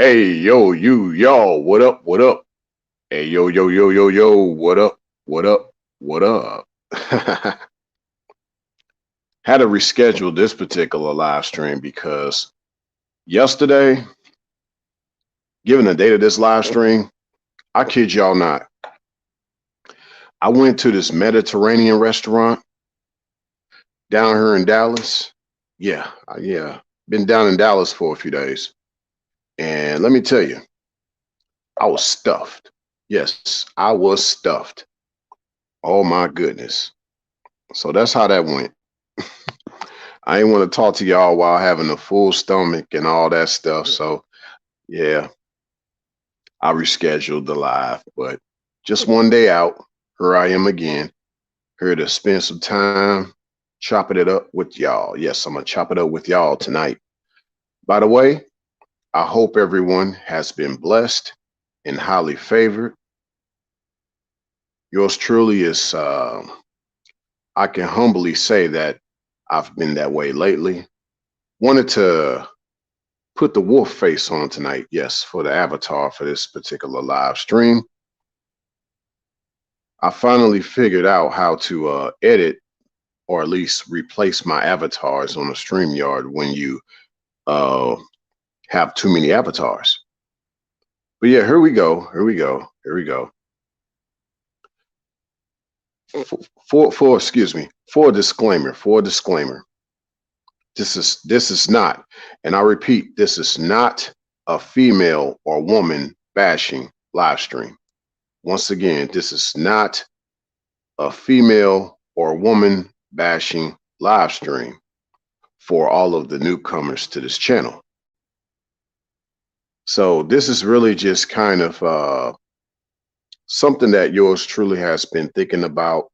Hey, yo, you, y'all, what up, what up? Hey, yo, yo, yo, yo, yo, what up, what up, what up? Had to reschedule this particular live stream because yesterday, given the date of this live stream, I kid y'all not, I went to this Mediterranean restaurant down here in Dallas. Yeah, been down in Dallas for a few days. And let me tell you, I was stuffed. Yes, I was stuffed. Oh my goodness. So that's how that went. I ain't want to talk to y'all while having a full stomach and all that stuff. So yeah, I rescheduled the live, but just one day out, here I am again, here to spend some time chopping it up with y'all. Yes, I'm gonna chop it up with y'all tonight. By the way, I hope everyone has been blessed and highly favored. Yours truly is. I can humbly say that I've been that way lately. Wanted to put the wolf face on tonight, yes, for the avatar for this particular live stream. I finally figured out how to edit or at least replace my avatars on the StreamYard when you uh, have too many avatars. But yeah, here we go. Here we go. Here we go. For excuse me, for a disclaimer, this is not, and I repeat, this is not a female or woman bashing live stream. Once again, this is not a female or woman bashing live stream for all of the newcomers to this channel. So this is really just kind of something that yours truly has been thinking about.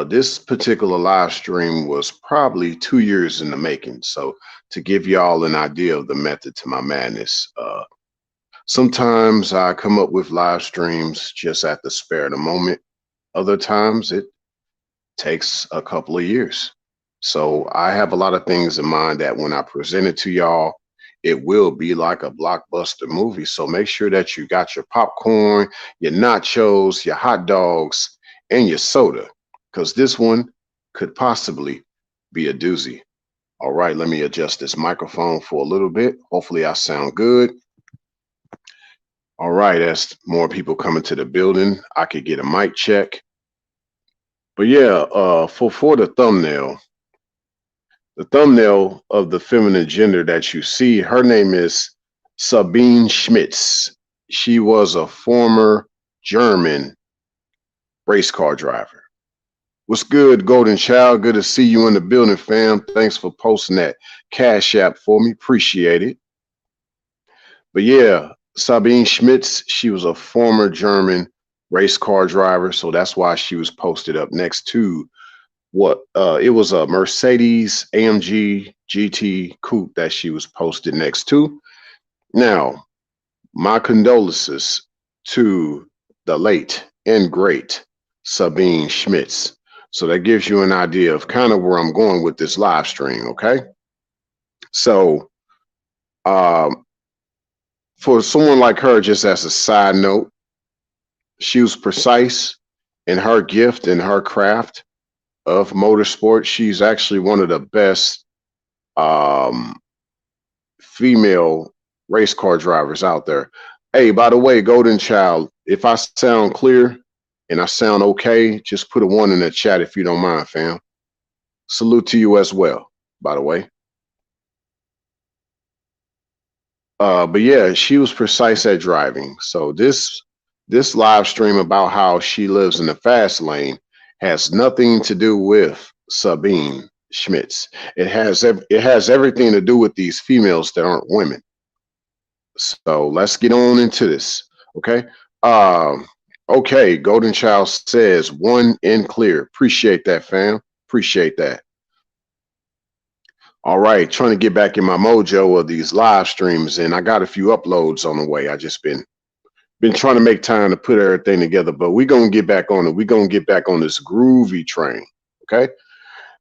This particular live stream was probably 2 years in the making. So to give y'all an idea of the method to my madness, sometimes I come up with live streams just at the spare of the moment. Other times it takes a couple of years. So I have a lot of things in mind that when I present it to y'all, it will be like a blockbuster movie. So make sure that you got your popcorn, your nachos, your hot dogs, and your soda, because this one could possibly be a doozy. All right, let me adjust this microphone for a little bit. Hopefully I sound good. All right, as more people come into the building, I could get a mic check. But yeah, for the thumbnail of the feminine gender that you see, her name is Sabine Schmitz. She was a former German race car driver. What's good, Golden Child? Good to see you in the building, fam. Thanks for posting that Cash App for me. Appreciate it. But yeah, Sabine Schmitz, she was a former German race car driver. So that's why she was posted up next to what it was a Mercedes AMG GT coupe that she was posted next to. Now, my condolences to the late and great Sabine Schmitz. So that gives you an idea of kind of where I'm going with this live stream, okay? So for someone like her, just as a side note, she was precise in her gift and her craft of motorsport. She's actually one of the best female race car drivers out there. Hey, by the way, Golden Child, if I sound clear and I sound okay, just put a 1 in the chat if you don't mind, fam. Salute to you as well, by the way. But yeah, she was precise at driving. So this live stream about how she lives in the fast lane has nothing to do with Sabine Schmitz. It has everything to do with these females that aren't women. So let's get on into this, okay? Okay, Golden Child says 1 in clear. Appreciate that, fam. Appreciate that. All right, trying to get back in my mojo of these live streams, and I got a few uploads on the way. I just been trying to make time to put everything together, but we're gonna get back on it. We're gonna get back on this groovy train. Okay.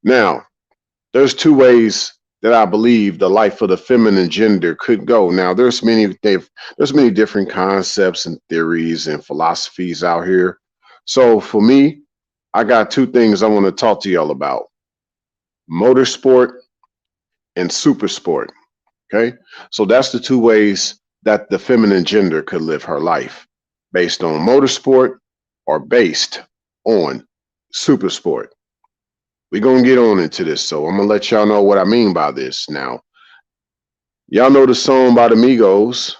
Now, there's two ways that I believe the life of the feminine gender could go. Now, there's many different concepts and theories and philosophies out here. So for me, I got two things I want to talk to y'all about: motorsport and super sport. Okay, so that's the two ways that the feminine gender could live her life, based on motorsport or based on super sport. We're gonna get on into this, so I'm gonna let y'all know what I mean by this. Now, y'all know the song by the Migos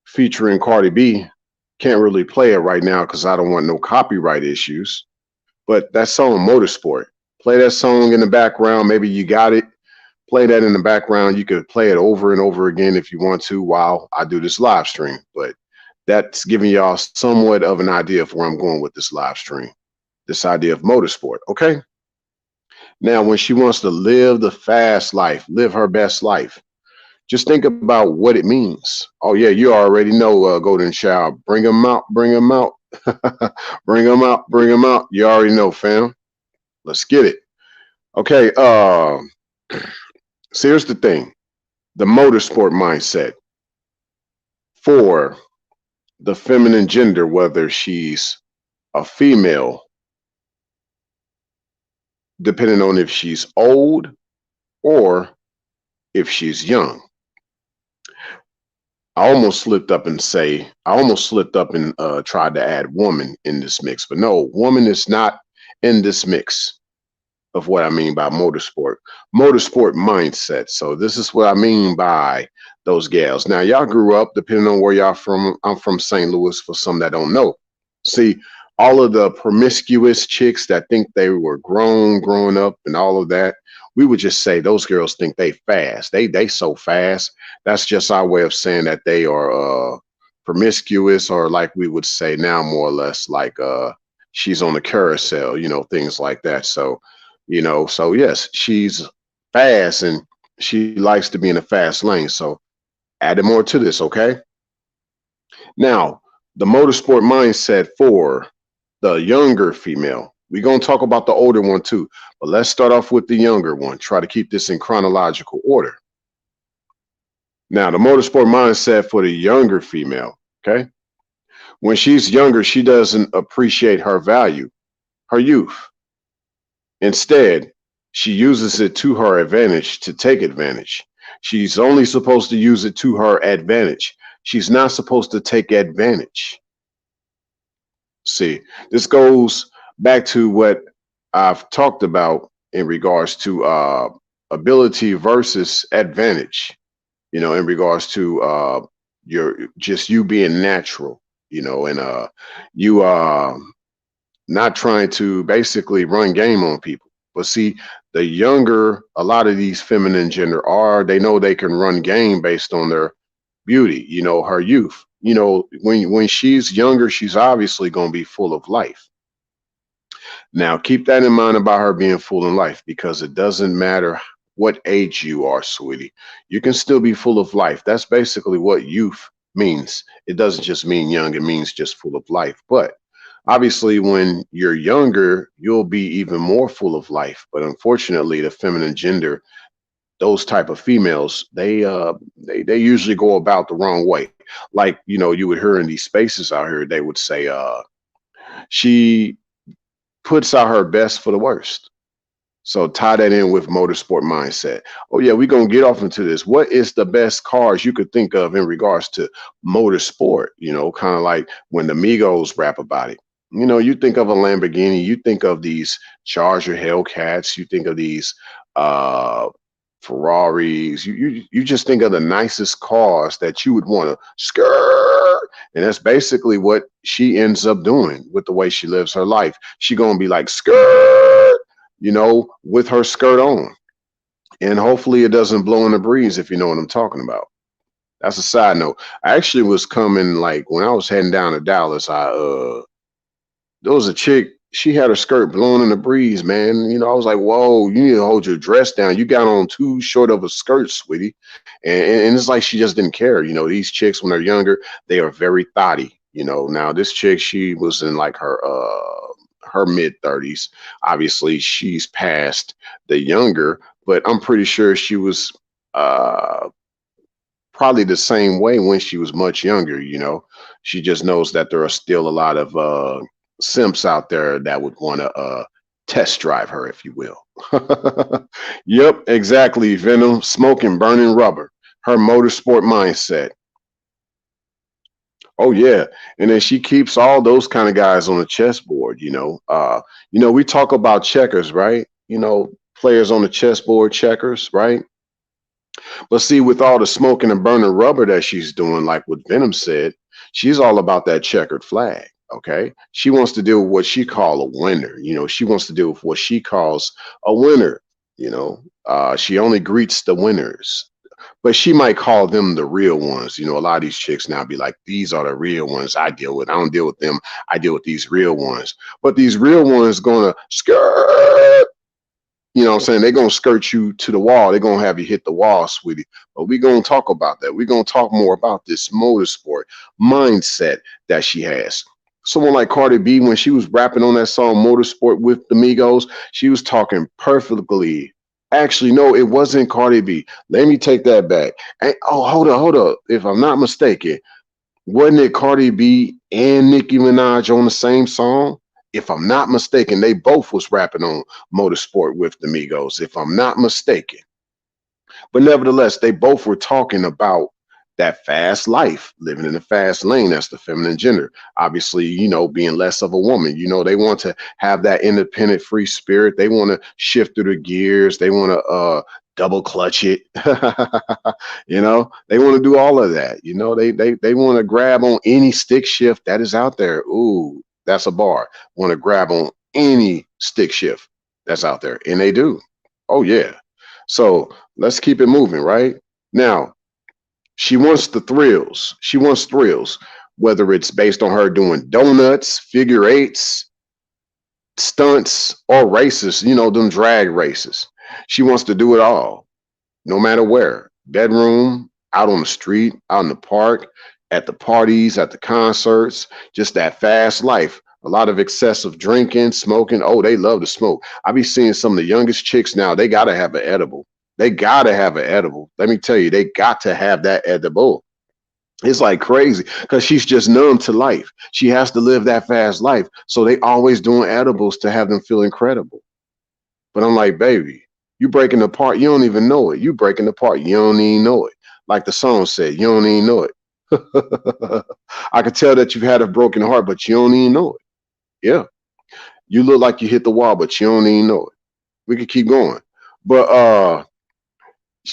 featuring Cardi B. Can't really play it right now because I don't want no copyright issues. But that song, Motorsport, play that song in the background. Maybe you got it. Play that in the background. You could play it over and over again if you want to while I do this live stream. But that's giving y'all somewhat of an idea of where I'm going with this live stream. This idea of motorsport. Okay. Now, when she wants to live the fast life, live her best life, just think about what it means. Oh yeah, you already know, Golden Shower. Bring them out, bring them out, bring them out, bring them out. You already know, fam. Let's get it. Okay. So here's the thing: the motorsport mindset for the feminine gender, whether she's a female, depending on if she's old or if she's young. I almost slipped up and tried to add woman in this mix, but no, woman is not in this mix of what I mean by motorsport. Motorsport mindset. So this is what I mean by those gals. Now, y'all grew up, depending on where y'all from. I'm from St. Louis, for some that don't know. See, all of the promiscuous chicks that think they were growing up and all of that, we would just say those girls think they fast. They so fast. That's just our way of saying that they are promiscuous, or like we would say now, more or less like she's on the carousel, things like that. So, so yes, she's fast and she likes to be in a fast lane. So add more to this, okay? Now, the motorsport mindset for the younger female. We're going to talk about the older one too, but let's start off with the younger one. Try to keep this in chronological order. Now, the motorsport mindset for the younger female, okay? When she's younger, she doesn't appreciate her value, her youth. Instead, she uses it to her advantage to take advantage. She's only supposed to use it to her advantage. She's not supposed to take advantage. See, this goes back to what I've talked about in regards to ability versus advantage, in regards to you being natural, and you not trying to basically run game on people. But see, the younger a lot of these feminine gender are, they know they can run game based on their beauty, her youth. When she's younger, she's obviously going to be full of life. Now, keep that in mind about her being full of life, because it doesn't matter what age you are, sweetie. You can still be full of life. That's basically what youth means. It doesn't just mean young, it means just full of life. But obviously, when you're younger, you'll be even more full of life. But unfortunately, the feminine gender, those type of females, they usually go about the wrong way. Like, you would hear in these spaces out here, they would say she puts out her best for the worst. So tie that in with motorsport mindset. Oh yeah, we're gonna get off into this. What is the best cars you could think of in regards to motorsport? Kind of like when the Migos rap about it. You think of a Lamborghini, you think of these Charger Hellcats, you think of these Ferraris, you just think of the nicest cars that you would want to skirt. And that's basically what she ends up doing with the way she lives her life. She gonna be like skirt, with her skirt on. And hopefully it doesn't blow in the breeze, if you know what I'm talking about. That's a side note. I actually was coming, like when I was heading down to Dallas, there was a chick, she had her skirt blowing in the breeze, man. I was like, whoa, you need to hold your dress down. You got on too short of a skirt, sweetie. And it's like she just didn't care. These chicks, when they're younger, they are very thotty. Now this chick, she was in like her mid 30s. Obviously, she's past the younger, but I'm pretty sure she was uh, probably the same way when she was much younger. She just knows that there are still a lot of simps out there that would want to test drive her, if you will. Yep, exactly. Venom, smoking, burning rubber. Her motorsport mindset. Oh yeah, and then she keeps all those kind of guys on the chessboard. We talk about checkers, right? Players on the chessboard, checkers, right? But see, with all the smoking and burning rubber that she's doing, like what Venom said, she's all about that checkered flag. Okay. She wants to deal with what she call a winner. She wants to deal with what she calls a winner. She only greets the winners. But she might call them the real ones. A lot of these chicks now be like, these are the real ones I deal with. I don't deal with them. I deal with these real ones. But these real ones gonna skirt. What I'm saying? They're going to skirt you to the wall. They're going to have you hit the wall, sweetie. But we're going to talk about that. We're going to talk more about this motorsport mindset that she has. Someone like Cardi B, when she was rapping on that song Motorsport with the Migos, she was talking perfectly. Actually, no, it wasn't Cardi B. Let me take that back. Oh, hold up. If I'm not mistaken, wasn't it Cardi B and Nicki Minaj on the same song? If I'm not mistaken, they both was rapping on Motorsport with the Migos, if I'm not mistaken. But nevertheless, they both were talking about that fast life, living in the fast lane. That's the feminine gender. Obviously, being less of a woman. They want to have that independent, free spirit. They want to shift through the gears. They want to double clutch it. They want to do all of that. They want to grab on any stick shift that is out there. Ooh, that's a bar. Want to grab on any stick shift that's out there, and they do. Oh yeah. So let's keep it moving, right? Now, she wants the thrills. She wants thrills, whether it's based on her doing donuts, figure eights, stunts, or races, them drag races. She wants to do it all, no matter where. Bedroom, out on the street, out in the park, at the parties, at the concerts, just that fast life. A lot of excessive drinking, smoking. Oh, they love to smoke. I be seeing some of the youngest chicks now, they got to have an edible. They got to have an edible. Let me tell you, they got to have that edible. It's like crazy because she's just numb to life. She has to live that fast life. So they always doing edibles to have them feel incredible. But I'm like, baby, you breaking apart. You don't even know it. You breaking apart. You don't even know it. Like the song said, you don't even know it. I could tell that you've had a broken heart, but you don't even know it. Yeah. You look like you hit the wall, but you don't even know it. We could keep going. But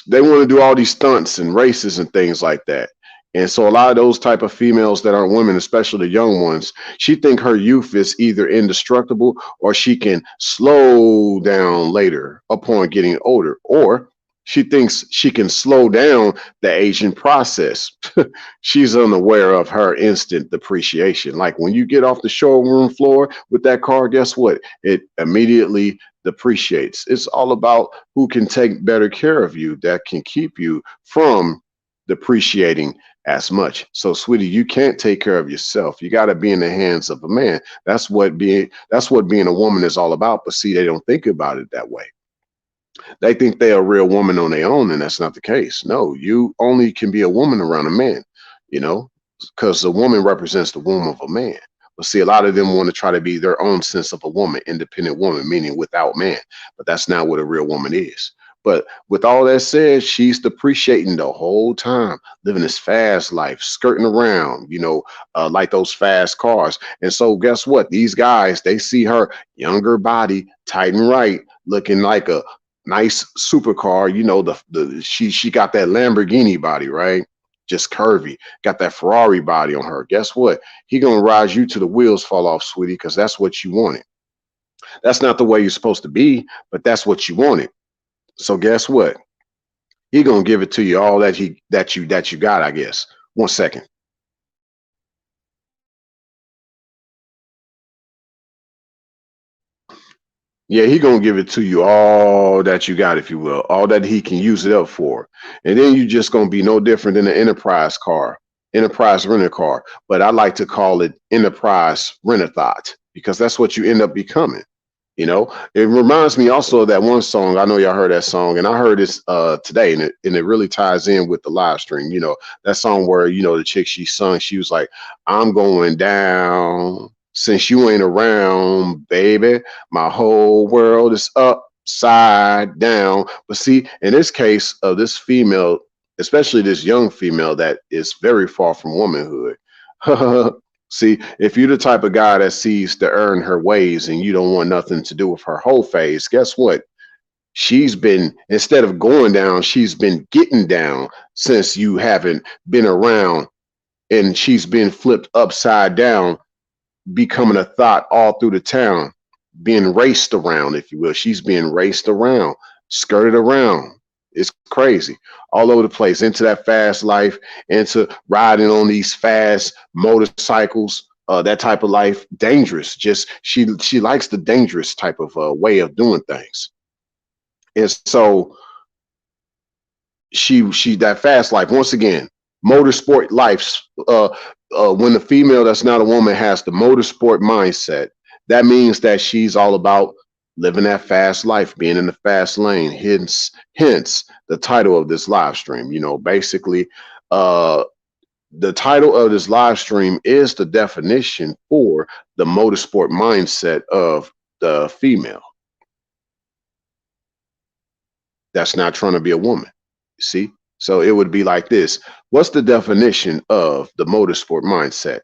they want to do all these stunts and races and things like that. And so a lot of those type of females that aren't women, especially the young ones, she think her youth is either indestructible or she can slow down later upon getting older, or she thinks she can slow down the aging process. She's unaware of her instant depreciation. Like when you get off the showroom floor with that car, guess what? It immediately depreciates. It's all about who can take better care of you, that can keep you from depreciating as much. So sweetie, you can't take care of yourself. You got to be in the hands of a man. That's what being a woman is all about. But see, they don't think about it that way. They think they're a real woman on their own, and that's not the case. No, you only can be a woman around a man, because the woman represents the womb of a man. But see, a lot of them want to try to be their own sense of a woman, independent woman, meaning without man. But that's not what a real woman is. But with all that said, she's depreciating the whole time, living this fast life, skirting around, like those fast cars. And so guess what? These guys, they see her younger body, tight and right, looking like a nice supercar. She got that Lamborghini body, right? Just curvy, got that Ferrari body on her. Guess what? He gonna ride you till the wheels fall off, sweetie, because that's what you wanted. That's not the way you're supposed to be, but that's what you wanted. So guess what? He gonna give it to you all that you got, I guess. 1 second. Yeah, he gonna give it to you all that you got, if you will, all that he can use it up for. And then you just gonna be no different than an enterprise car, enterprise renter car. But I like to call it enterprise rent-a-thought, because that's what you end up becoming. It reminds me also of that one song. I know y'all heard that song, and I heard this today, and it really ties in with the live stream. That song where the chick she sung, she was like, "I'm going down since you ain't around, baby. My whole world is upside down." But see, in this case of this female, especially this young female that is very far from womanhood. See, if you're the type of guy that sees to earn her ways and you don't want nothing to do with her whole phase, guess what? She's been, instead of going down, she's been getting down since you haven't been around, and she's been flipped upside down, becoming a thought all through the town, being raced around, if you will. She's being raced around, skirted around. It's crazy. All over the place, into that fast life, into riding on these fast motorcycles, that type of life, dangerous. Just she likes the dangerous type of way of doing things. And so she that fast life, once again, motorsport life. When the female that's not a woman has the motorsport mindset, that means that she's all about living that fast life, being in the fast lane. Hence the title of this live stream. Basically, the title of this live stream is the definition for the motorsport mindset of the female that's not trying to be a woman. See? So it would be like this. What's the definition of the motorsport mindset?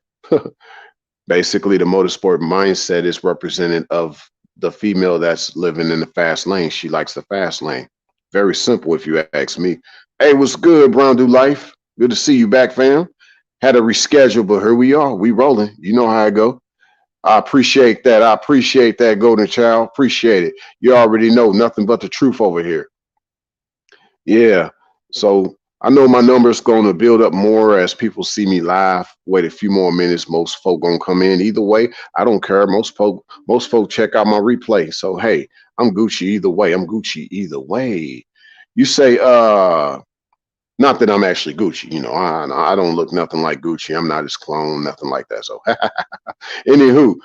Basically, the motorsport mindset is represented of the female that's living in the fast lane. She likes the fast lane. Very simple, if you ask me. Hey, what's good, Brown Do Life? Good to see you back, fam. Had to reschedule, but here we are. We rolling. You know how I go. I appreciate that. I appreciate that, Golden Child. Appreciate it. You already know nothing but the truth over here. Yeah. So I know my number's going to build up more as people see me live. Wait a few more minutes. Most folk gonna come in. Either way, I don't care. Most folk check out my replay. So hey, I'm Gucci either way. I'm Gucci either way. You say, not that I'm actually Gucci. I don't look nothing like Gucci. I'm not his clone, nothing like that. So anywho,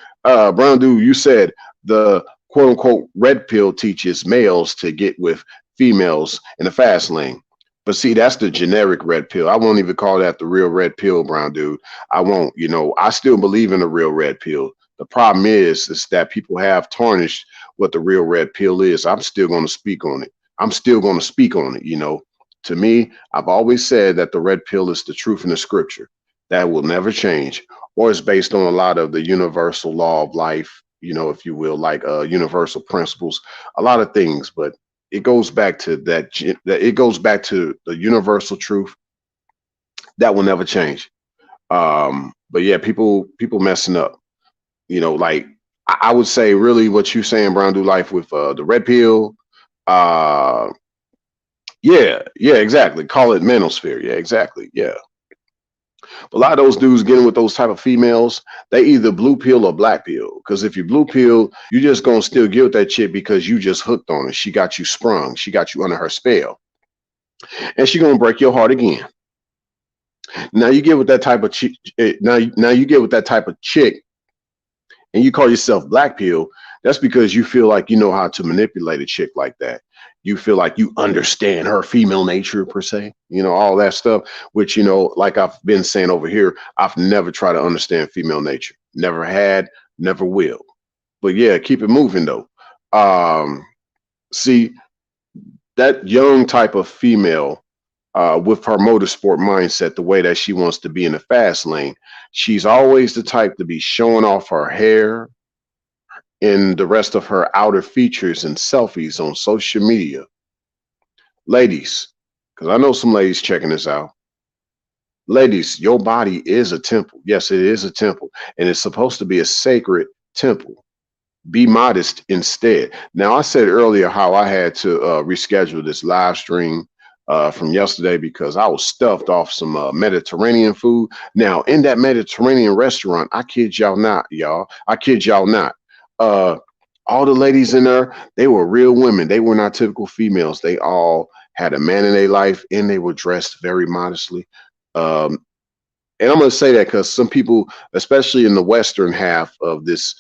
Brown Dude, you said the quote unquote red pill teaches males to get with females in the fast lane. But see, that's the generic red pill. I won't even call that the real red pill, Brown Dude. I won't. I still believe in the real red pill. The problem is that people have tarnished what the real red pill is. I'm still going to speak on it. I'm still going to speak on it. To me, I've always said that the red pill is the truth in the scripture. That will never change, or it's based on a lot of the universal law of life, if you will, like universal principles, a lot of things. But it goes back to that. It goes back to the universal truth that will never change. But yeah, people messing up. Like I would say, really, what you saying, Brown Do Life, with the red pill. Yeah, exactly. Call it manosphere. Yeah, exactly. Yeah. But a lot of those dudes getting with those type of females, they either blue pill or black pill. Because if you blue pill, you just gonna still get with that chick because you just hooked on her. She got you sprung. She got you under her spell, and she gonna break your heart again. Now you get with that type of chick. Now you get with that type of chick, and you call yourself black pill. That's because you feel like you know how to manipulate a chick like that. You feel like you understand her female nature per se, all that stuff, which, like I've been saying over here, I've never tried to understand female nature. Never had, never will. But yeah, keep it moving though. See, that young type of female, with her motorsport mindset, the way that she wants to be in the fast lane, she's always the type to be showing off her hair and the rest of her outer features and selfies on social media. Ladies, because I know some ladies checking this out. Ladies, your body is a temple. Yes, it is a temple, and it's supposed to be a sacred temple. Be modest instead. Now, I said earlier how I had to reschedule this live stream from yesterday because I was stuffed off some Mediterranean food. Now, in that Mediterranean restaurant, I kid y'all not, y'all. I kid y'all not. All the ladies in there, they were real women. They were not typical females. They all had a man in their life, and they were dressed very modestly. And I'm going to say that because some people, especially in the Western half of this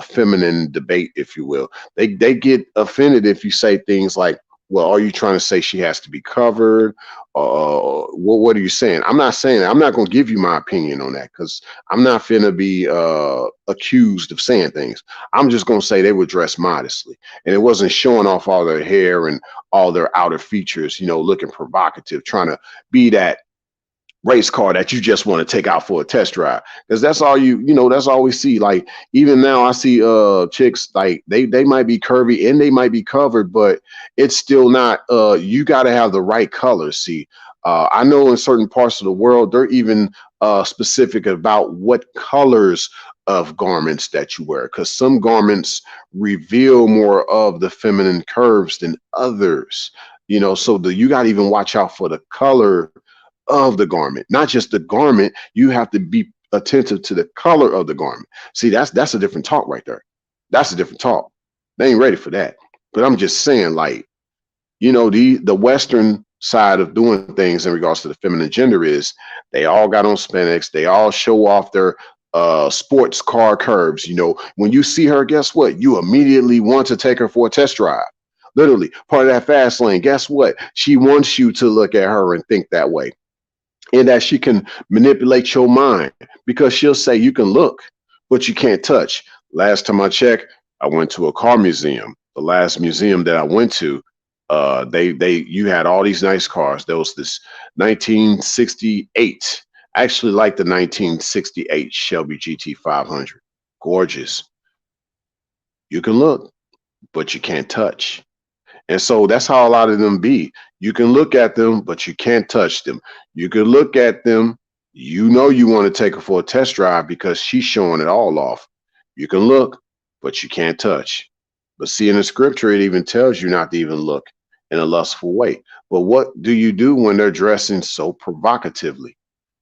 feminine debate, if you will. They get offended if you say things like, well, are you trying to say she has to be covered? What are you saying? I'm not saying that. I'm not going to give you my opinion on that because I'm not finna be accused of saying things. I'm just going to say they were dressed modestly, and it wasn't showing off all their hair and all their outer features, you know, looking provocative, trying to be that race car that you just want to take out for a test drive, because that's all you know, that's all we see. Like, even now I see chicks, like they might be curvy and they might be covered, but it's still not you got to have the right colors. See, I know in certain parts of the world they're even specific about what colors of garments that you wear, because some garments reveal more of the feminine curves than others, you know. So you got to even watch out for the color of the garment, not just the garment. You have to be attentive to the color of the garment. See, that's a different talk right there. That's a different talk. They ain't ready for that. But I'm just saying, like, you know, the Western side of doing things in regards to the feminine gender is they all got on spandex. They all show off their sports car curves. You know, when you see her, guess what? You immediately want to take her for a test drive. Literally, part of that fast lane. Guess what? She wants you to look at her and think that way, and that she can manipulate your mind, because she'll say you can look, but you can't touch. Last time I checked, I went to a car museum. The last museum that I went to, you had all these nice cars. There was this 1968. I actually like the 1968 Shelby GT 500. Gorgeous. You can look, but you can't touch. And so that's how a lot of them be. You can look at them, but you can't touch them. You can look at them, you know you want to take her for a test drive because she's showing it all off. You can look, but you can't touch. But see, in the scripture, it even tells you not to even look in a lustful way. But what do you do when they're dressing so provocatively?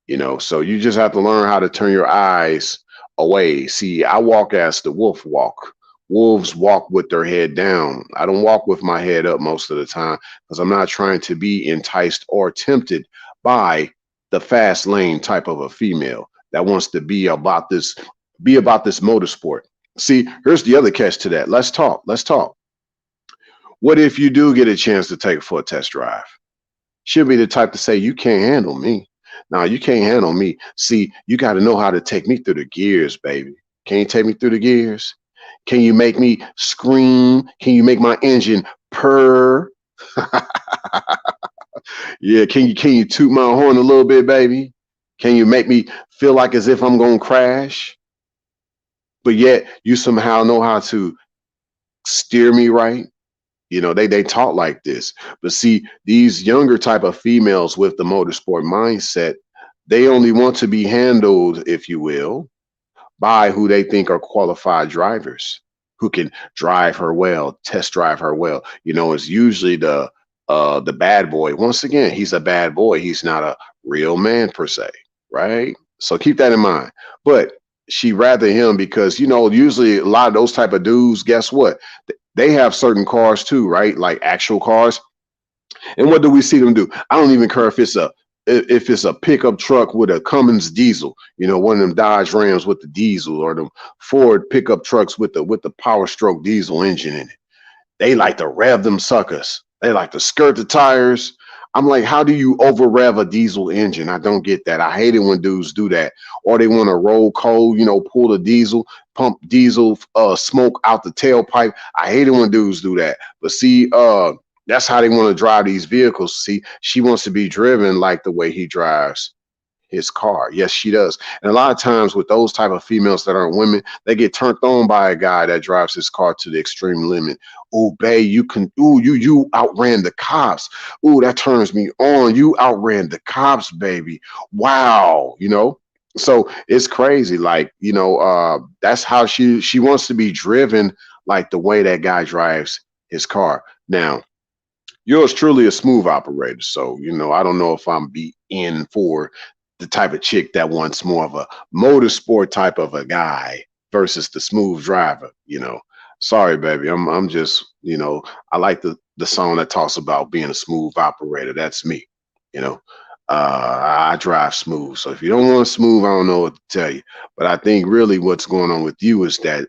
You know, so you just have to learn how to turn your eyes away. See, I walk as the wolf walk. Wolves walk with their head down. I don't walk with my head up most of the time because I'm not trying to be enticed or tempted by the fast lane type of a female that wants to be about this motorsport. See, here's the other catch to that. Let's talk. Let's talk. What if you do get a chance to take it for a test drive? She'll be the type to say, you can't handle me. Now, you can't handle me. See, you got to know how to take me through the gears, baby. Can you take me through the gears? Can you make me scream? Can you make my engine purr? Yeah, can you toot my horn a little bit, baby? Can you make me feel like as if I'm gonna crash? But yet you somehow know how to steer me right. You know, they talk like this. But see, these younger type of females with the motorsport mindset, they only want to be handled, if you will, by who they think are qualified drivers who can drive her well, test drive her well. You know, it's usually the bad boy. Once again, he's a bad boy. He's not a real man per se, right? So keep that in mind. But she rather him because, you know, usually a lot of those type of dudes, guess what? They have certain cars too, right? Like actual cars. And what do we see them do? I don't even care if it's a pickup truck with a Cummins diesel, you know, one of them Dodge Rams with the diesel, or them Ford pickup trucks with the Power Stroke diesel engine in it. They like to rev them suckers. They like to skirt the tires. I'm like, how do you over rev a diesel engine? I don't get that. I hate it when dudes do that. Or they want to roll coal, you know, pull the diesel, pump diesel smoke out the tailpipe. I hate it when dudes do that. But see, that's how they want to drive these vehicles. See, she wants to be driven like the way he drives his car. Yes, she does. And a lot of times with those type of females that aren't women, they get turned on by a guy that drives his car to the extreme limit. Oh, babe, you outran the cops. Oh, that turns me on. You outran the cops, baby. Wow, you know. So it's crazy. Like, you know, that's how she wants to be driven like the way that guy drives his car. Now, yours truly a smooth operator. So, you know, I don't know if I'm be in for the type of chick that wants more of a motorsport type of a guy versus the smooth driver, you know. Sorry, baby. I'm just, you know, I like the song that talks about being a smooth operator. That's me, you know. I drive smooth. So if you don't want smooth, I don't know what to tell you. But I think really what's going on with you is that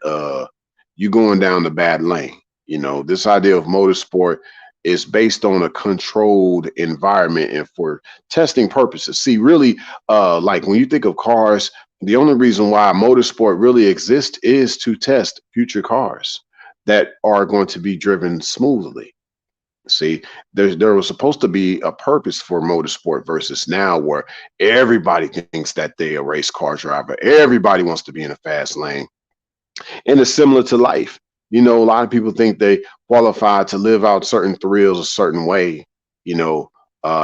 you going down the bad lane. You know, this idea of motorsport is based on a controlled environment and for testing purposes. See, really, like when you think of cars, the only reason why motorsport really exists is to test future cars that are going to be driven smoothly. See, there was supposed to be a purpose for motorsport versus now where everybody thinks that they a race car driver. Everybody wants to be in a fast lane. And it's similar to life. You know, a lot of people think they qualify to live out certain thrills a certain way, you know,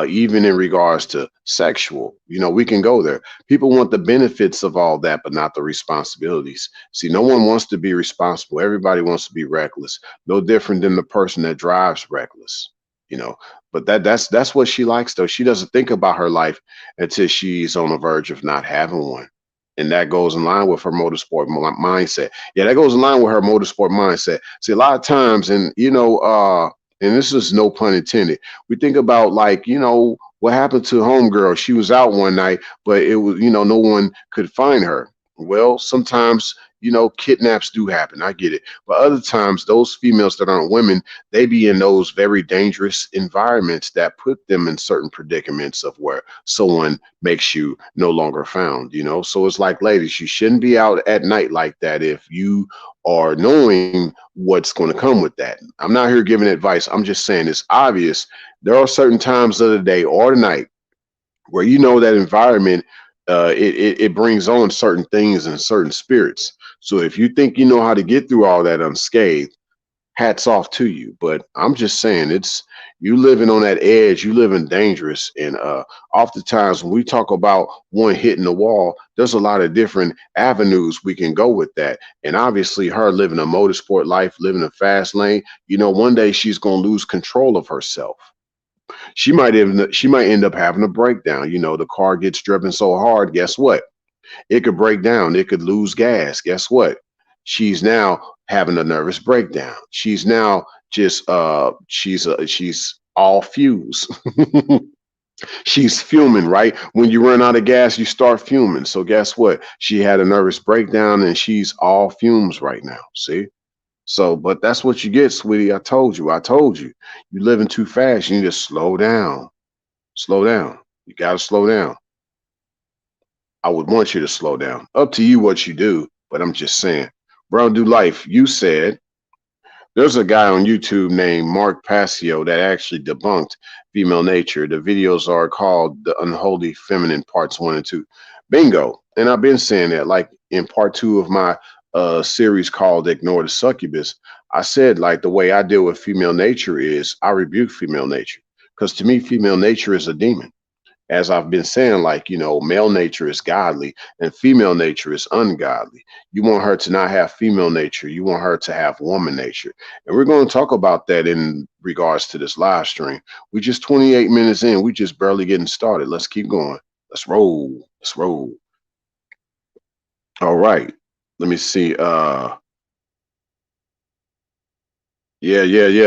even in regards to sexual. You know, we can go there. People want the benefits of all that, but not the responsibilities. See, no one wants to be responsible. Everybody wants to be reckless. No different than the person that drives reckless, you know. But that's what she likes though. She doesn't think about her life until she's on the verge of not having one. And that goes in line with her motorsport mindset. Yeah, that goes in line with her motorsport mindset. See, a lot of times, and and this is no pun intended. We think about like, what happened to homegirl? She was out one night, but it was, no one could find her. Well, sometimes, kidnaps do happen. I get it. But other times, those females that aren't women, they be in those very dangerous environments that put them in certain predicaments of where someone makes you no longer found, So it's like, ladies, you shouldn't be out at night like that if you are knowing what's going to come with that. I'm not here giving advice. I'm just saying it's obvious. There are certain times of the day or the night where that environment it brings on certain things and certain spirits. So if you think you know how to get through all that unscathed, hats off to you. But I'm just saying, it's you living on that edge, you living dangerous. And oftentimes when we talk about one hitting the wall, there's a lot of different avenues we can go with that. And obviously her living a motorsport life, living a fast lane, one day she's going to lose control of herself. She might end up having a breakdown. The car gets driven so hard, guess what? It could break down. It could lose gas. Guess what? She's now having a nervous breakdown. She's now just she's all fuse. She's fuming, right? When you run out of gas, you start fuming. So guess what? She had a nervous breakdown and she's all fumes right now. See? So, but that's what you get, sweetie. I told you. I told you. You're living too fast. You need to slow down. Slow down. You got to slow down. I would want you to slow down. Up to you what you do, but I'm just saying. Brown Do Life, you said there's a guy on YouTube named Mark Passio that actually debunked female nature. The videos are called The Unholy Feminine Parts 1 and 2. Bingo. And I've been saying that, like in part 2 of my series called Ignore the Succubus, I said like the way I deal with female nature is I rebuke female nature. Because to me, female nature is a demon. As I've been saying, like, male nature is godly and female nature is ungodly. You want her to not have female nature. You want her to have woman nature. And we're going to talk about that in regards to this live stream. We just 28 minutes in. We just barely getting started. Let's keep going. Let's roll. Let's roll. All right. Let me see. Yeah.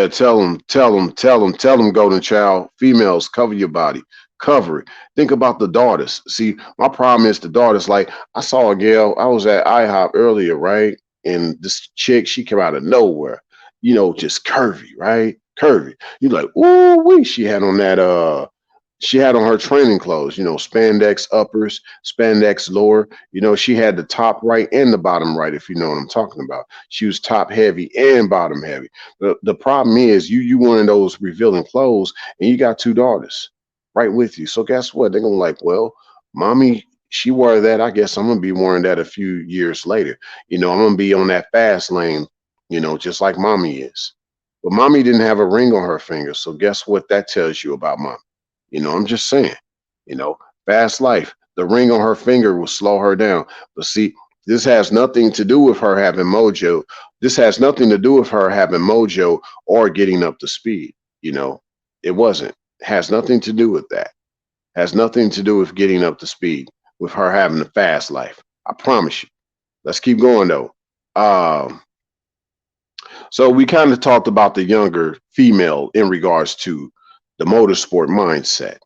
Tell them, golden child. Females, cover your body. Cover it. Think about the daughters. See, my problem is the daughters. Like, I saw a girl, I was at IHOP earlier, right? And this chick, she came out of nowhere, just curvy, right? Curvy. You're like, ooh, wee. She had on her training clothes, spandex uppers, spandex lower. She had the top right and the bottom right, if you know what I'm talking about. She was top heavy and bottom heavy. The problem is you one of those revealing clothes and you got two daughters right with you. So guess what? They're gonna like, well, mommy, she wore that. I guess I'm gonna be wearing that a few years later. I'm gonna be on that fast lane, just like mommy is. But mommy didn't have a ring on her finger. So guess what that tells you about mom? I'm just saying, fast life. The ring on her finger will slow her down. But see, this has nothing to do with her having mojo. This has nothing to do with her having mojo or getting up to speed. It wasn't. It has nothing to do with that. Has nothing to do with getting up to speed with her having a fast life. I promise you. Let's keep going though. So we kind of talked about the younger female in regards to the motorsport mindset.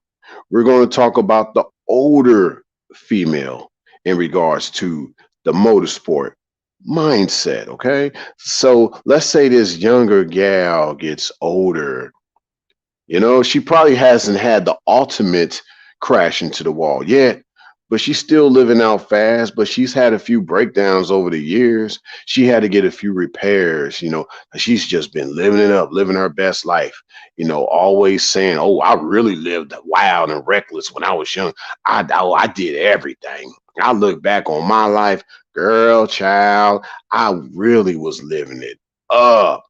We're going to talk about the older female in regards to the motorsport mindset. Okay. So let's say this younger gal gets older. She probably hasn't had the ultimate crash into the wall yet, but she's still living out fast. But she's had a few breakdowns over the years. She had to get a few repairs. She's just been living it up, living her best life. Always saying, "Oh, I really lived wild and reckless when I was young. I did everything. I look back on my life, girl, child. I really was living it up."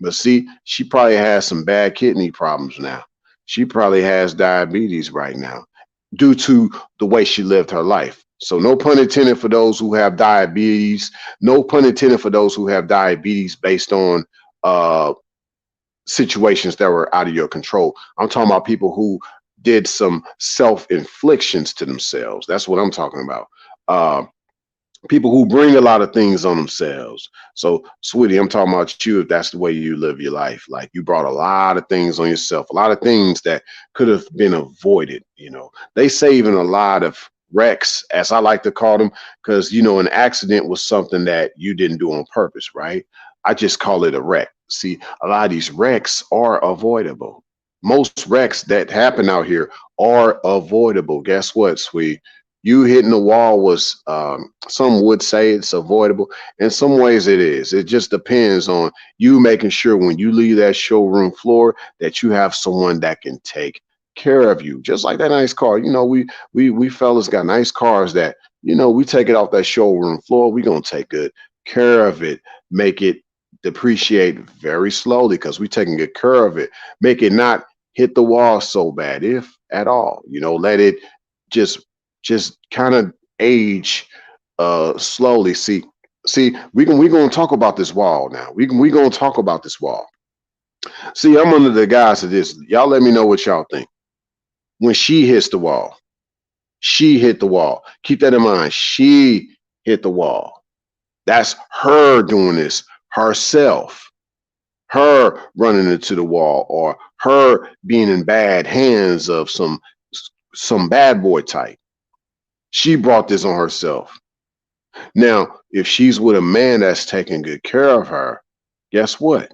But see, she probably has some bad kidney problems now. She probably has diabetes right now due to the way she lived her life. So, no pun intended for those who have diabetes. No pun intended for those who have diabetes based on uh, situations that were out of your control. I'm talking about people who did some self inflictions to themselves. That's what I'm talking about. Uh, People who bring a lot of things on themselves. So, sweetie, I'm talking about you if that's the way you live your life. Like you brought a lot of things on yourself, a lot of things that could have been avoided. They say even a lot of wrecks, as I like to call them, because, an accident was something that you didn't do on purpose, right? I just call it a wreck. See, a lot of these wrecks are avoidable. Most wrecks that happen out here are avoidable. Guess what, sweet? You hitting the wall was, some would say it's avoidable. In some ways it is. It just depends on you making sure when you leave that showroom floor that you have someone that can take care of you. Just like that nice car. We fellas got nice cars that, we take it off that showroom floor. We gonna take good care of it, make it depreciate very slowly because we taking good care of it. Make it not hit the wall so bad, if at all. Let it just kind of age slowly. See, we're gonna talk about this wall now. We gonna talk about this wall. See, I'm under the guise of this. Y'all let me know what y'all think. When she hits the wall, she hit the wall. Keep that in mind. She hit the wall. That's her doing this herself. Her running into the wall, or her being in bad hands of some bad boy type. She brought this on herself. Now, if she's with a man that's taking good care of her, guess what?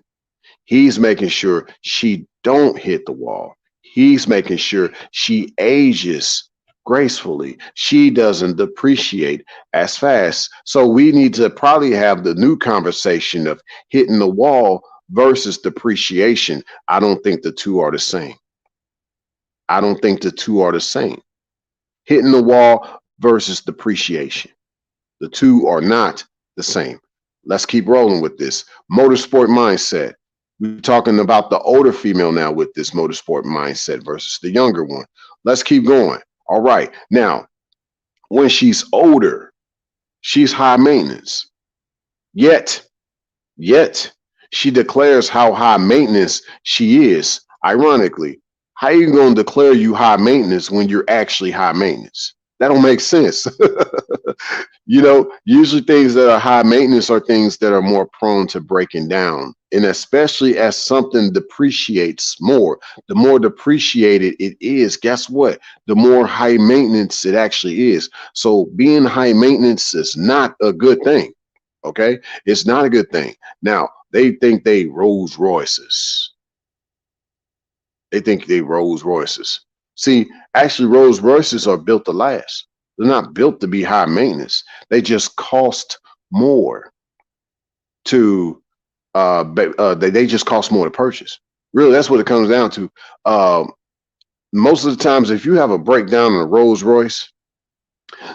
He's making sure she don't hit the wall. He's making sure she ages gracefully. She doesn't depreciate as fast. So we need to probably have the new conversation of hitting the wall versus depreciation. I don't think the two are the same. I don't think the two are the same. Hitting the wall versus depreciation. The two are not the same. Let's keep rolling with this motorsport mindset. We're talking about the older female now with this motorsport mindset versus the younger one. Let's keep going. All right. Now, when she's older, she's high maintenance. Yet, she declares how high maintenance she is. Ironically, how you going to declare you high maintenance when you're actually high maintenance? That don't make sense. Usually things that are high maintenance are things that are more prone to breaking down. And especially as something depreciates more, the more depreciated it is, guess what? The more high maintenance it actually is. So being high maintenance is not a good thing. Okay. It's not a good thing. Now, they think they Rolls Royces. They think they Rolls Royces. See, actually, Rolls Royces are built to last. They're not built to be high maintenance. They just cost more to they just cost more to purchase. Really, that's what it comes down to. Most of the times, if you have a breakdown in a Rolls Royce,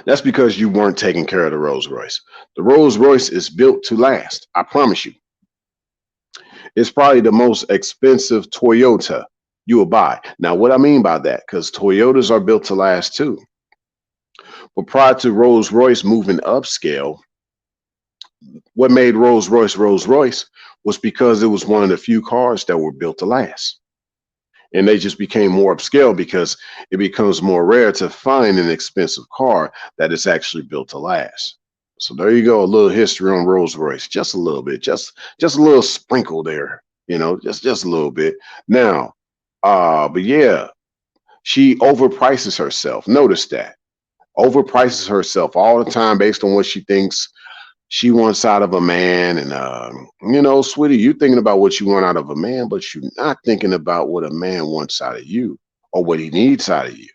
that's because you weren't taking care of the Rolls Royce. The Rolls Royce is built to last. I promise you. It's probably the most expensive Toyota you will buy. Now, what I mean by that, because Toyotas are built to last too. But prior to Rolls Royce moving upscale, what made Rolls Royce was because it was one of the few cars that were built to last. And they just became more upscale because it becomes more rare to find an expensive car that is actually built to last. So there you go, a little history on Rolls Royce, just a little bit, just a little sprinkle there, just a little bit. Now, but yeah, She overprices herself. Notice that. Overprices herself all the time based on what she thinks she wants out of a man. And, you know, sweetie, you're thinking about what you want out of a man, but you're not thinking about what a man wants out of you or what he needs out of you.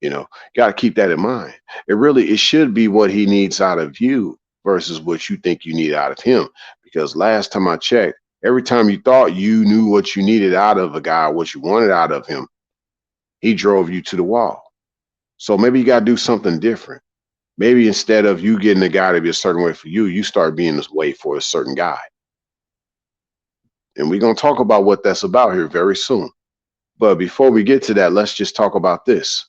You know, got to keep that in mind. It should be what he needs out of you versus what you think you need out of him. Because last time I checked, every time you thought you knew what you needed out of a guy, what you wanted out of him, he drove you to the wall. So maybe you got to do something different. Maybe instead of you getting a guy to be a certain way for you, you start being this way for a certain guy. And we're going to talk about what that's about here very soon. But before we get to that, let's just talk about this.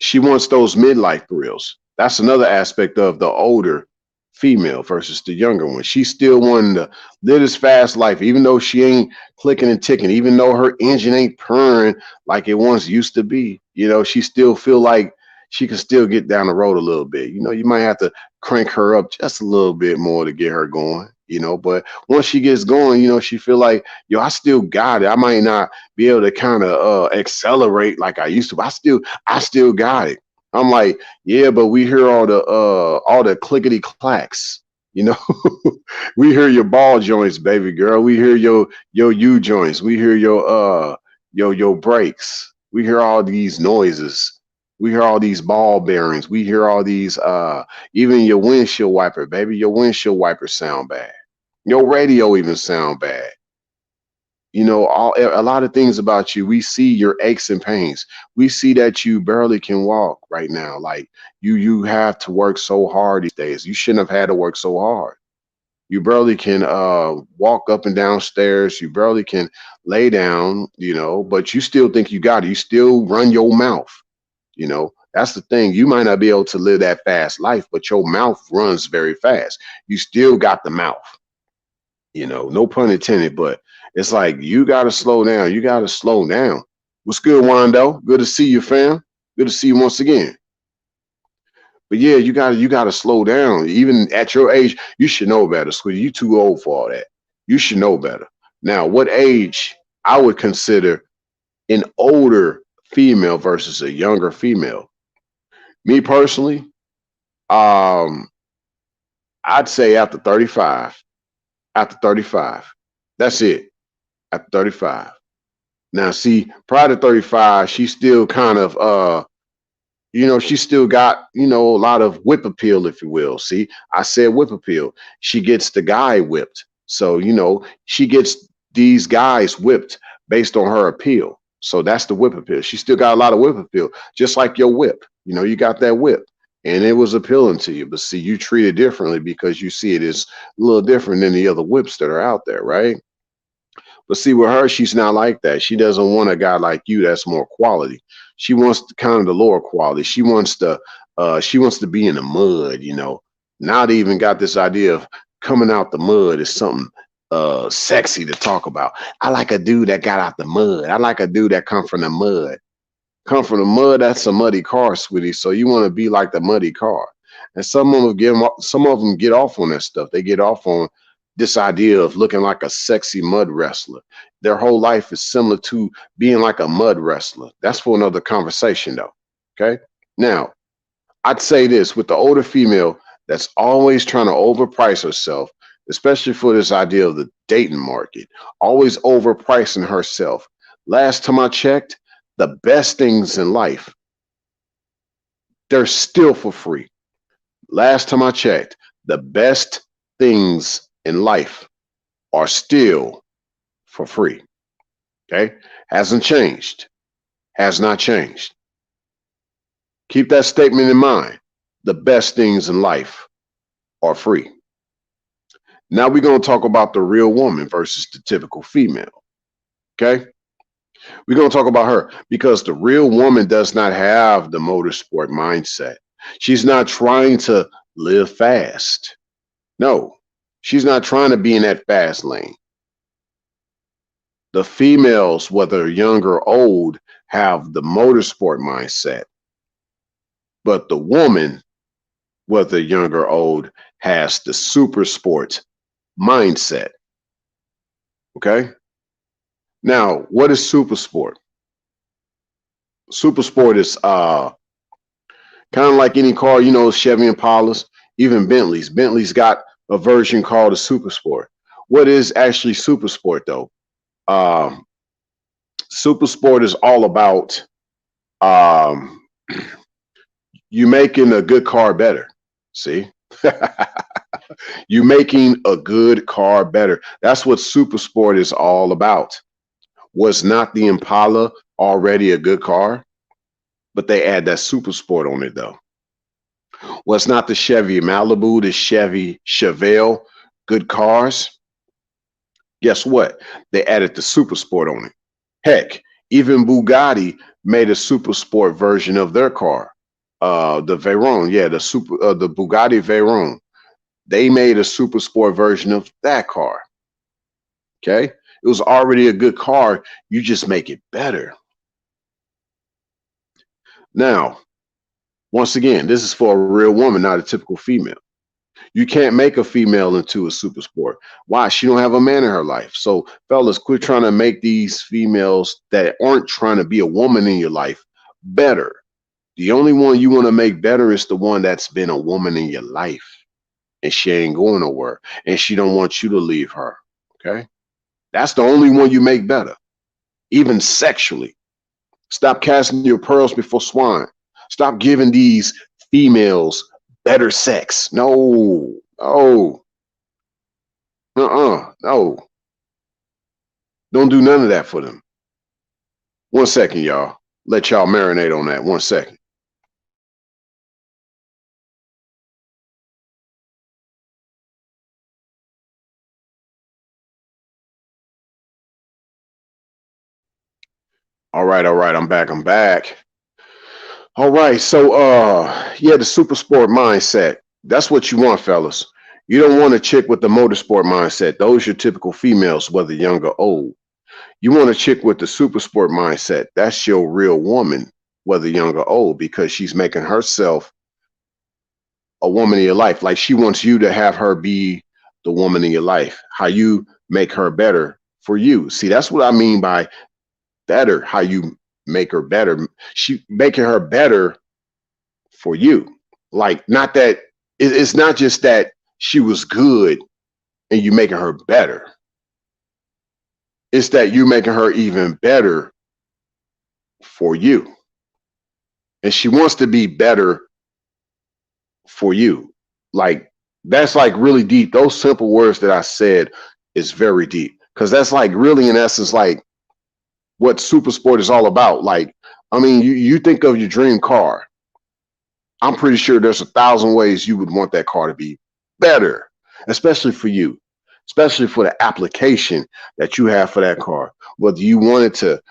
She wants those midlife thrills. That's another aspect of the older female versus the younger one. She still wanting to live this fast life, even though she ain't clicking and ticking, even though her engine ain't purring like it once used to be. You know, she still feel like she can still get down the road a little bit. You know, you might have to crank her up just a little bit more to get her going. You know, but once she gets going, you know, she feel like, yo, I still got it. I might not be able to kind of accelerate like I used to, but I still got it. I'm like, yeah, but we hear all the clickety clacks, you know. We hear your ball joints, baby girl. We hear your U joints. We hear your brakes. We hear all these noises. We hear all these ball bearings. We hear all these even your windshield wiper, baby. Your windshield wipers sound bad. Your radio even sound bad. You know, a lot of things about you. We see your aches and pains. We see that you barely can walk right now. Like you have to work so hard these days. You shouldn't have had to work so hard. You barely can walk up and down stairs. You barely can lay down, you know, but you still think you got it. You still run your mouth. You know, that's the thing. You might not be able to live that fast life, but your mouth runs very fast. You still got the mouth. You know, no pun intended, but it's like you gotta slow down. You gotta slow down. What's good, Wando? Good to see you, fam. Good to see you once again. But yeah, you gotta slow down. Even at your age, you should know better, sweetie. You too old for all that. You should know better. Now, what age I would consider an older female versus a younger female? Me personally, um, I'd say after 35. After 35. That's it. At 35. Now, see, prior to 35, she still kind of, you know, she still got, you know, a lot of whip appeal, if you will. See, I said whip appeal. She gets the guy whipped. So, you know, she gets these guys whipped based on her appeal. So that's the whip appeal. She still got a lot of whip appeal, just like your whip. You know, you got that whip and it was appealing to you. But see, you treat it differently because you see it as a little different than the other whips that are out there, right? But see, with her, she's not like that. She doesn't want a guy like you that's more quality. She wants kind of the lower quality. She wants to be in the mud, you know. Now they even got this idea of coming out the mud is something sexy to talk about. I like a dude that got out the mud. I like a dude that come from the mud. Come from the mud, that's a muddy car, sweetie. So you want to be like the muddy car. And some of them get off on that stuff. They get off on this idea of looking like a sexy mud wrestler. Their whole life is similar to being like a mud wrestler. That's for another conversation, though. Okay. Now, I'd say this with the older female that's always trying to overprice herself, especially for this idea of the dating market, always overpricing herself. Last time I checked, the best things in life, they're still for free. Last time I checked, the best things in life are still for free. Okay? Hasn't changed. Has not changed. Keep that statement in mind. The best things in life are free. Now we're going to talk about the real woman versus the typical female. Okay? We're going to talk about her because the real woman does not have the motorsport mindset. She's not trying to live fast. No, she's not trying to be in that fast lane. The females, whether young or old, have the motorsport mindset. But the woman, whether young or old, has the super sport mindset. Okay? Now, what is super sport? Super sport is kind of like any car, you know, Chevy Impalas, even Bentleys. Bentleys got a version called a super sport. What is actually super sport though? Um, Super sport is all about um, you making a good car better. See, you making a good car better. That's what super sport is all about. Was not the Impala already a good car? But they add that super sport on it though. Was not the Chevy Malibu, the Chevy Chevelle good cars? Guess what? They added the super sport on it. Heck, even Bugatti made a super sport version of their car. The Veyron, yeah, the Bugatti Veyron. They made a super sport version of that car. Okay, it was already a good car. You just make it better. Now, once again, this is for a real woman, not a typical female. You can't make a female into a super sport. Why? She don't have a man in her life. So, fellas, quit trying to make these females that aren't trying to be a woman in your life better. The only one you want to make better is the one that's been a woman in your life, and she ain't going nowhere, and she don't want you to leave her. Okay, that's the only one you make better, even sexually. Stop casting your pearls before swine. Stop giving these females better sex. No, no, no. Don't do none of that for them. 1 second, y'all. Let y'all marinate on that. 1 second. All right, all right. I'm back. I'm back. All right. So yeah, the super sport mindset. That's what you want, fellas. You don't want a chick with the motorsport mindset. Those are your typical females, whether young or old. You want a chick with the super sport mindset. That's your real woman, whether young or old, because she's making herself a woman in your life. Like she wants you to have her be the woman in your life. How you make her better for you. See, that's what I mean by better. How you make her better. She making her better for you. Like not that it's not just that she was good and you making her better. It's that you making her even better for you. And she wants to be better for you. Like that's like really deep. Those simple words that I said is very deep because that's like really in essence like what super sport is all about. Like, I mean, you think of your dream car. I'm pretty sure there's 1,000 ways you would want that car to be better, especially for you, especially for the application that you have for that car. Whether you want it to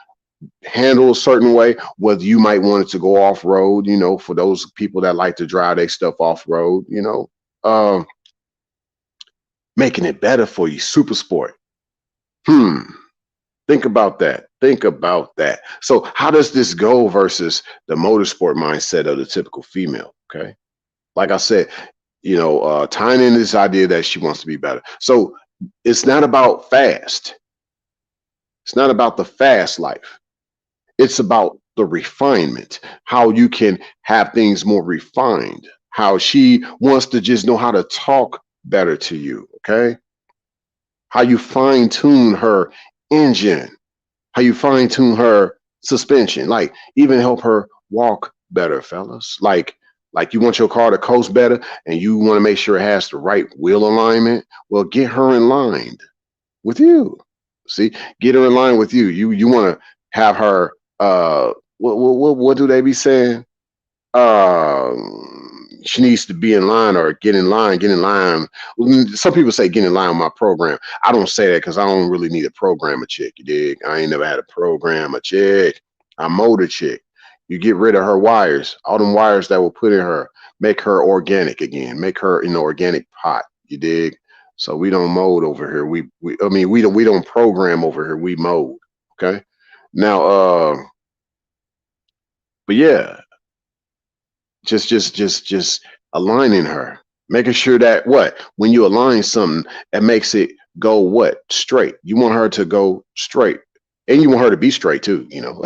handle a certain way, whether you might want it to go off road, you know, for those people that like to drive their stuff off road, you know, making it better for you, super sport. Think about that. Think about that. So, how does this go versus the motorsport mindset of the typical female? Okay. Like I said, you know, tying in this idea that she wants to be better. So, it's not about fast. It's not about the fast life. It's about the refinement, how you can have things more refined, how she wants to just know how to talk better to you. Okay. How you fine tune her engine, how you fine tune her suspension, like even help her walk better, fellas. Like you want your car to coast better and you want to make sure it has the right wheel alignment. Well, get her in line with you. See, get her in line with you. You want to have her what do they be saying? She needs to be in line or get in line, get in line. Some people say get in line with my program. I don't say that because I don't really need to program a chick. You dig? I ain't never had to program a chick. I mold a chick. You get rid of her wires, all them wires that will put in her, make her organic again, make her in the organic pot. You dig? So we don't mold over here. I mean we don't program over here. We mold. Okay. Now but yeah, just aligning her, making sure that what when you align something, it makes it go what straight. You want her to go straight. And you want her to be straight too, you know.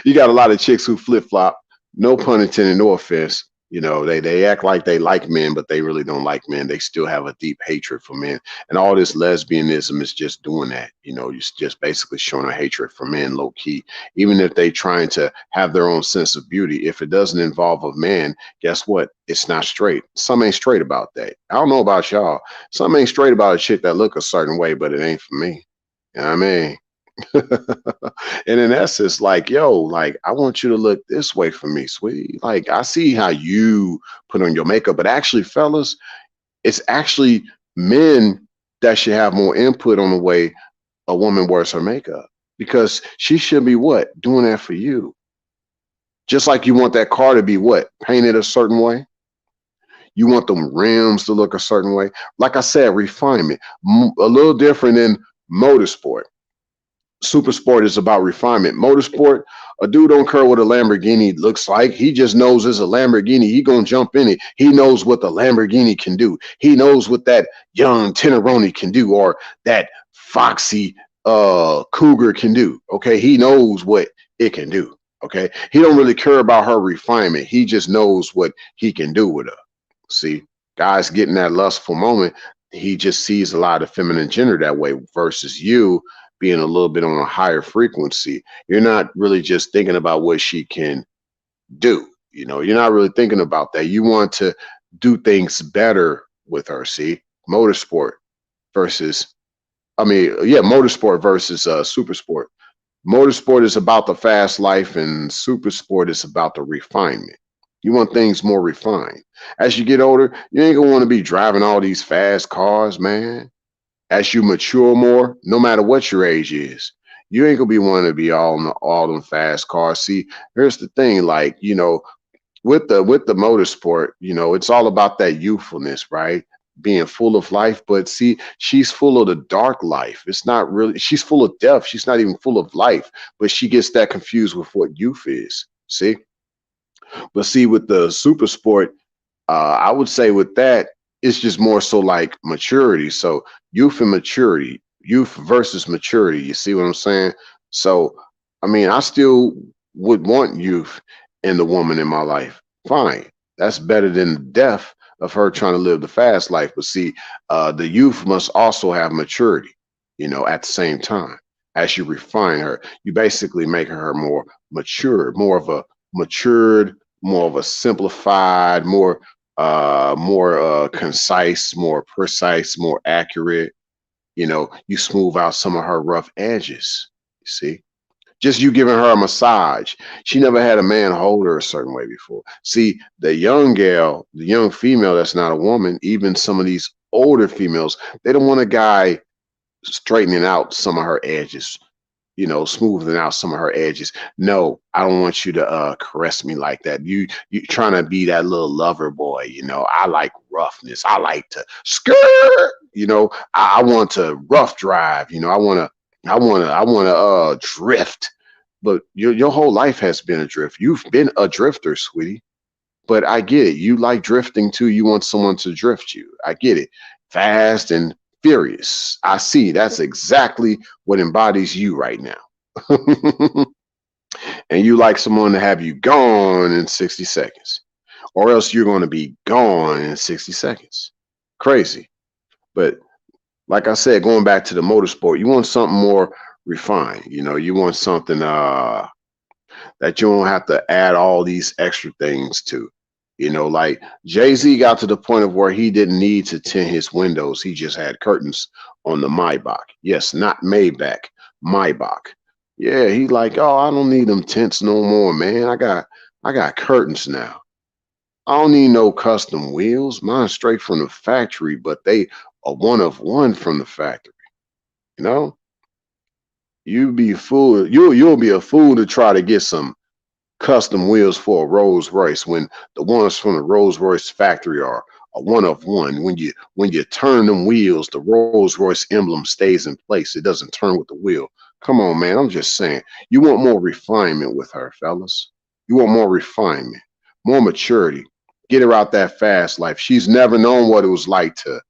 You got a lot of chicks who flip flop. No pun intended, no offense. You know, they act like they like men, but they really don't like men. They still have a deep hatred for men. And all this lesbianism is just doing that. You know, it's just basically showing a hatred for men low key. Even if they trying to have their own sense of beauty, if it doesn't involve a man, guess what? It's not straight. Some ain't straight about that. I don't know about y'all. Some ain't straight about a chick that look a certain way, but it ain't for me. You know what I mean? And in essence, like, yo, like, I want you to look this way for me, sweetie. Like, I see how you put on your makeup, but actually, fellas, it's actually men that should have more input on the way a woman wears her makeup, because she should be what? Doing that for you. Just like you want that car to be what? Painted a certain way. You want them rims to look a certain way. Like I said, refinement. A little different than motorsport. Super sport is about refinement. Motorsport, a dude don't care what a Lamborghini looks like. He just knows it's a Lamborghini. He gonna jump in it. He knows what the Lamborghini can do. He knows what that young Teneroni can do, or that foxy cougar can do. Okay, he knows what it can do. Okay, he don't really care about her refinement. He just knows what he can do with her. See, guys getting that lustful moment, he just sees a lot of feminine gender that way, versus you being a little bit on a higher frequency. You're not really just thinking about what she can do. You know, you're not really thinking about that. You want to do things better with her. See, motorsport versus, I mean, yeah, motorsport versus super sport. Motorsport is about the fast life, and super sport is about the refinement. You want things more refined. As you get older, you ain't gonna want to be driving all these fast cars, man. As you mature more, no matter what your age is, you ain't gonna be wanting to be all in all them fast cars. See, here's the thing, like, you know, with the motorsport, you know, it's all about that youthfulness, right? Being full of life. But see, she's full of the dark life. It's not really, she's full of death. She's not even full of life, but she gets that confused with what youth is. See? But see, with the super sport, I would say with that, it's just more so like maturity. So youth and maturity, youth versus maturity. You see what I'm saying? So, I mean, I still would want youth in the woman in my life. Fine. That's better than the death of her trying to live the fast life. But see, the youth must also have maturity, you know, at the same time. As you refine her, you basically make her more mature, more of a matured, more of a simplified, more concise, more precise, more accurate. You know, you smooth out some of her rough edges. You see, just you giving her a massage. She never had a man hold her a certain way before. See, the young gal, the young female that's not a woman, even some of these older females, they don't want a guy straightening out some of her edges, you know, smoothing out some of her edges. No, I don't want you to caress me like that. You trying to be that little lover boy, you know. I like roughness. I like to skirt, you know. I want to rough drive, you know. I want to drift. But your whole life has been a drift. You've been a drifter, sweetie. But I get it. You like drifting too. You want someone to drift you. I get it. Fast and furious. I see. That's exactly what embodies you right now. And you like someone to have you gone in 60 seconds, or else you're going to be gone in 60 seconds. Crazy. But like I said, going back to the motorsport, you want something more refined. You know, you want something that you don't have to add all these extra things to. You know, like Jay-Z got to the point of where he didn't need to tint his windows. He just had curtains on the Maybach. Yes, not Maybach, Maybach. Yeah, he like, oh, I don't need them tints no more, man. I got curtains now. I don't need no custom wheels. Mine's straight from the factory, but they are one of one from the factory. You know, you be a fool. You'll be a fool to try to get some custom wheels for a Rolls Royce when the ones from the Rolls Royce factory are a one of one. When you turn them wheels, the Rolls Royce emblem stays in place. It doesn't turn with the wheel. Come on, man. I'm just saying. You want more refinement with her, fellas. You want more refinement, more maturity. Get her out that fast life. She's never known what it was like to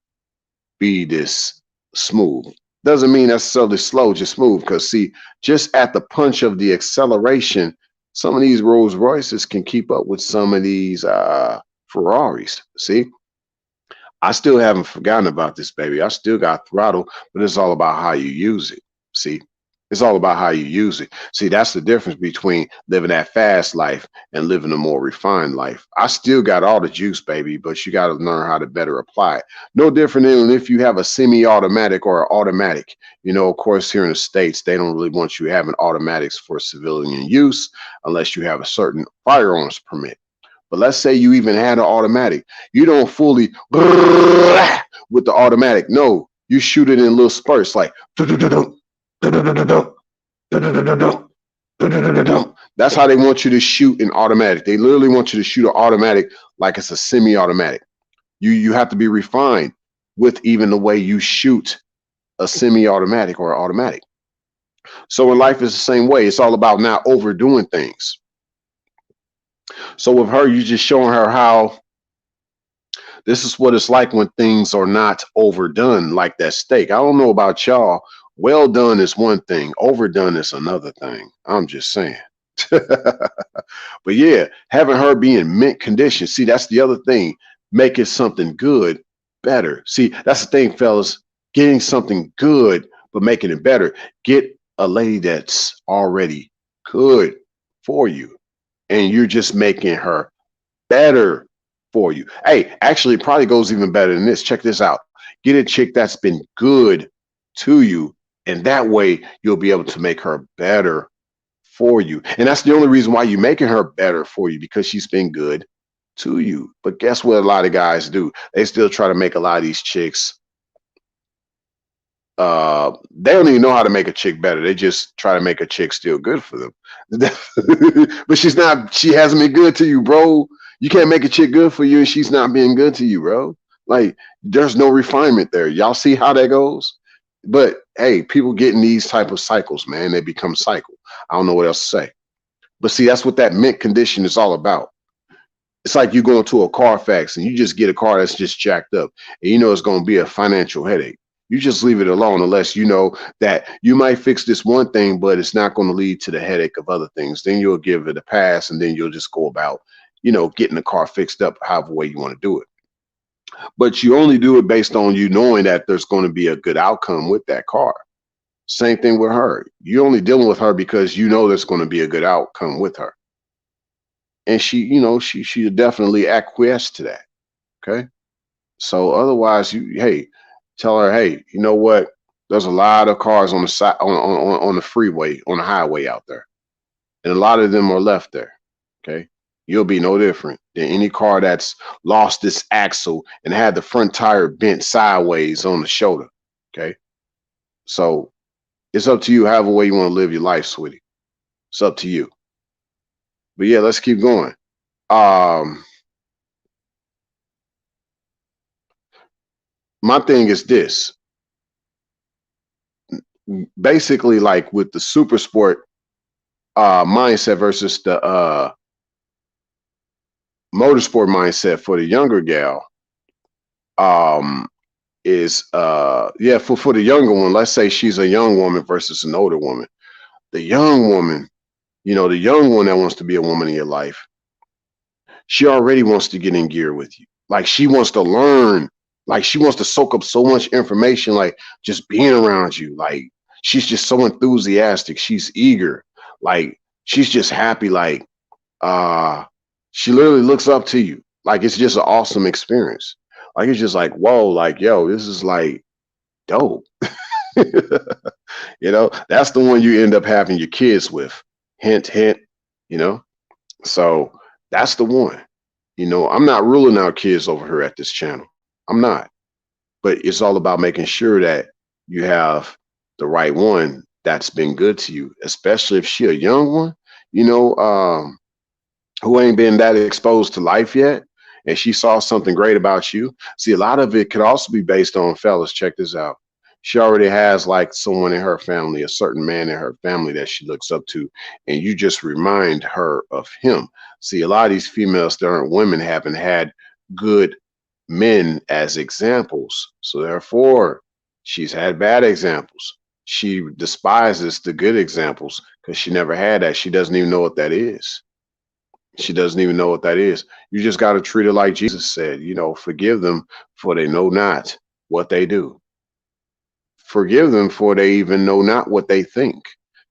be this smooth. Doesn't mean necessarily slow, just smooth. Because see, just at the punch of the acceleration, some of these Rolls Royces can keep up with some of these Ferraris. See, I still haven't forgotten about this, baby. I still got throttle, but it's all about how you use it. See, it's all about how you use it. See, that's the difference between living that fast life and living a more refined life. I still got all the juice, baby, but you got to learn how to better apply it. No different than if you have a semi-automatic or an automatic. You know, of course, here in the States, they don't really want you having automatics for civilian use unless you have a certain firearms permit. But let's say you even had an automatic. You don't fully with the automatic. No, you shoot it in little spurts like that's how they want you to shoot an automatic. They literally want you to shoot an automatic like it's a semi-automatic. You have to be refined with even the way you shoot a semi-automatic or automatic. So in life is the same way. It's all about not overdoing things. So with her, you just showing her how this is what it's like when things are not overdone, like that steak. I don't know about y'all. Well done is one thing, overdone is another thing. I'm just saying. But yeah, having her be in mint condition. See, that's the other thing. Making something good better. See, that's the thing, fellas. Getting something good, but making it better. Get a lady that's already good for you, and you're just making her better for you. Hey, actually, it probably goes even better than this. Check this out. Get a chick that's been good to you, and that way you'll be able to make her better for you. And that's the only reason why you're making her better for you, because she's been good to you. But guess what a lot of guys do? They still try to make a lot of these chicks they don't even know how to make a chick better. They just try to make a chick still good for them. But she hasn't been good to you, bro. You can't make a chick good for you and she's not being good to you, bro. Like, there's no refinement there. Y'all see how that goes? But hey, people get in these type of cycles, man. They become cycle. I don't know what else to say. But see, that's what that mint condition is all about. It's like you go to a Carfax and you just get a car that's just jacked up, and you know it's going to be a financial headache. You just leave it alone unless you know that you might fix this one thing, but it's not going to lead to the headache of other things. Then you'll give it a pass, and then you'll just go about, getting the car fixed up however way you want to do it. But you only do it based on you knowing that there's going to be a good outcome with that car. Same thing with her. You're only dealing with her because you know there's going to be a good outcome with her. And she definitely acquiesced to that. Okay. So otherwise, tell her, hey, you know what? There's a lot of cars on the side on the freeway, on the highway out there, and a lot of them are left there. Okay, you'll be no different than any car that's lost its axle and had the front tire bent sideways on the shoulder. Okay, so it's up to you, however way you want to live your life, sweetie. It's up to you. But yeah, let's keep going. My thing is this. Basically, like with the super sport mindset versus the motorsport mindset for the younger gal, is for the younger one. Let's say she's a young woman versus an older woman. The young woman, the young one that wants to be a woman in your life, she already wants to get in gear with you. Like, she wants to learn. Like, she wants to soak up so much information, like just being around you. Like, she's just so enthusiastic. She's eager. Like, she's just happy. Like, she literally looks up to you. Like, it's just an awesome experience. Like, it's just like, whoa, like, yo, this is like dope. That's the one you end up having your kids with. Hint, hint, you know? So that's the one. I'm not ruling out kids over here at this channel. I'm not. But it's all about making sure that you have the right one that's been good to you, especially if she a young one, who ain't been that exposed to life yet, and she saw something great about you. See, a lot of it could also be based on, fellas, check this out. She already has like someone in her family, a certain man in her family that she looks up to, and you just remind her of him. See, a lot of these females that aren't women haven't had good men as examples. So therefore, She's had bad examples. She despises the good examples because she never had that. She doesn't even know what that is. She doesn't even know what that is. You just got to treat her like Jesus said, forgive them for they know not what they do. Forgive them for they even know not what they think.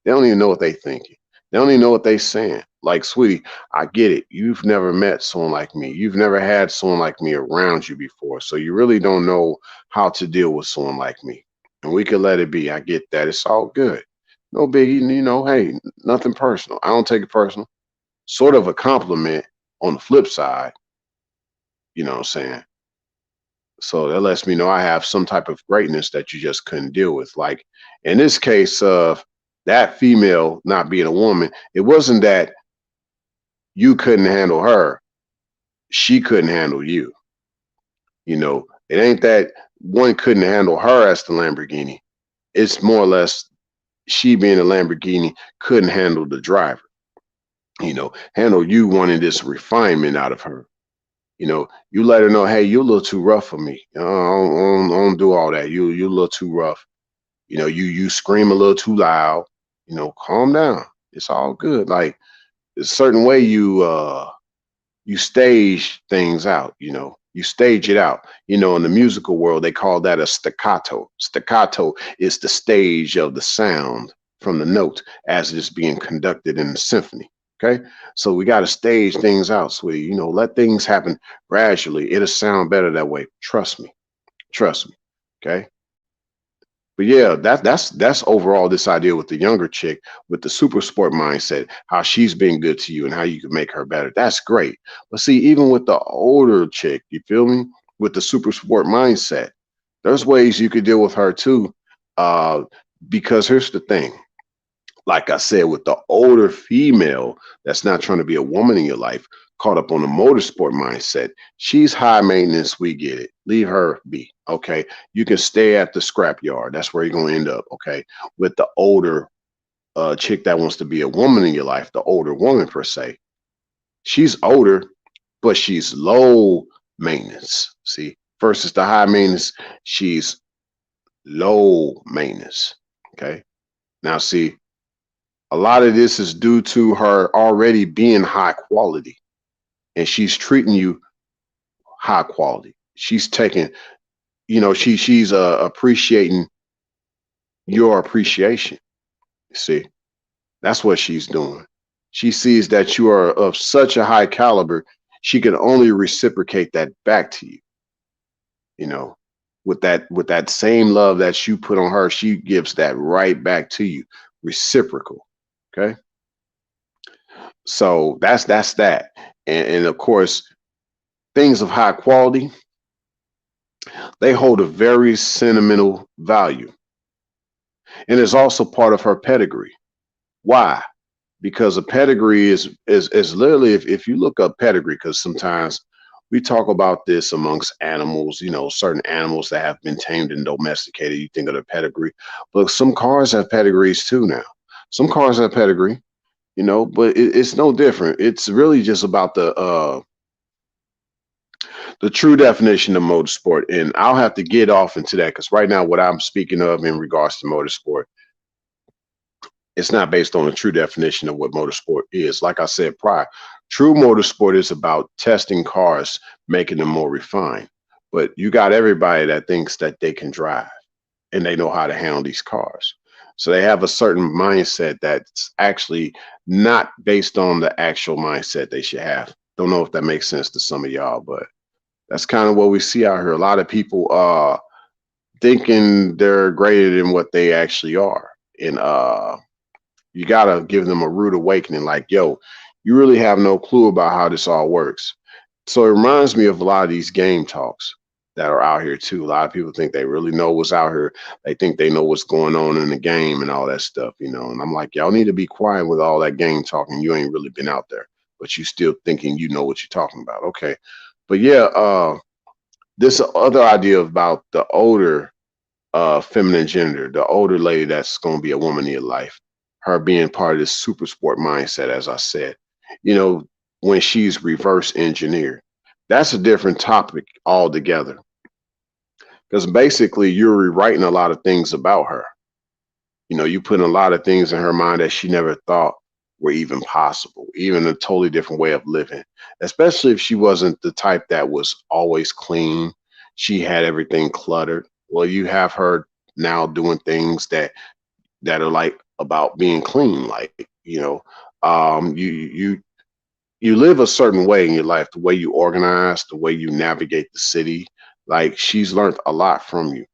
They don't even know what they thinking. They don't even know what they saying. Like, sweetie, I get it. You've never met someone like me. You've never had someone like me around you before. So you really don't know how to deal with someone like me. And we can let it be. I get that. It's all good. No biggie, hey, nothing personal. I don't take it personal. Sort of a compliment on the flip side, you know what I'm saying? So that lets me know I have some type of greatness that you just couldn't deal with. Like in this case of that female not being a woman, it wasn't that you couldn't handle her, she couldn't handle you. It ain't that one couldn't handle her as the Lamborghini. It's more or less she being a Lamborghini couldn't handle the driver, handle you wanting this refinement out of her. You let her know, hey, you're a little too rough for me. I don't do all that. You're a little too rough. You scream a little too loud. Calm down. It's all good. Like a certain way you stage things out. You stage it out. In the musical world, they call that a staccato. Staccato is the stage of the sound from the note as it is being conducted in the symphony. Okay, so we got to stage things out, sweetie. Let things happen gradually. It'll sound better that way. Trust me. Trust me. Okay. But yeah, that's overall this idea with the younger chick with the super sport mindset, how she's been good to you and how you can make her better. That's great. But see, even with the older chick, you feel me? With the super sport mindset, there's ways you could deal with her too. Uh, because here's the thing. Like I said, with the older female that's not trying to be a woman in your life, caught up on the motorsport mindset, she's high maintenance. We get it. Leave her be. Okay. You can stay at the scrapyard. That's where you're going to end up. Okay. With the older chick that wants to be a woman in your life, the older woman per se, she's older, but she's low maintenance. See, versus the high maintenance, she's low maintenance. Okay. Now, see, a lot of this is due to her already being high quality and she's treating you high quality. She's taking, she's appreciating your appreciation. See, that's what she's doing. She sees that you are of such a high caliber, she can only reciprocate that back to you. With that same love that you put on her, she gives that right back to you, reciprocal. Okay. So that's that. And of course, things of high quality, they hold a very sentimental value. And it's also part of her pedigree. Why? Because a pedigree is literally, if you look up pedigree, because sometimes we talk about this amongst animals, certain animals that have been tamed and domesticated, you think of the pedigree. But some cars have pedigrees too now. Some cars have pedigree, but it's no different. It's really just about the true definition of motorsport. And I'll have to get off into that because right now, what I'm speaking of in regards to motorsport, it's not based on a true definition of what motorsport is. Like I said prior, true motorsport is about testing cars, making them more refined. But you got everybody that thinks that they can drive and they know how to handle these cars. So they have a certain mindset that's actually not based on the actual mindset they should have. Don't know if that makes sense to some of y'all, but that's kind of what we see out here. A lot of people thinking they're greater than what they actually are. And you gotta give them a rude awakening, like, yo, you really have no clue about how this all works. So it reminds me of a lot of these game talks that are out here too. A lot of people think they really know what's out here. They think they know what's going on in the game and all that stuff, And I'm like, y'all need to be quiet with all that game talking. You ain't really been out there, but you still thinking you know what you're talking about. Okay. But yeah, this other idea about the older feminine gender, the older lady that's going to be a woman in your life, her being part of this super sport mindset, as I said, when she's reverse engineered, that's a different topic altogether. because basically you're rewriting a lot of things about her. You know, you putting a lot of things in her mind that she never thought were even possible, even a totally different way of living, especially if she wasn't the type that was always clean. She had everything cluttered. Well, you have her now doing things that are like about being clean, like, you live a certain way in your life, the way you organize, the way you navigate the city. Like, she's learned a lot from you.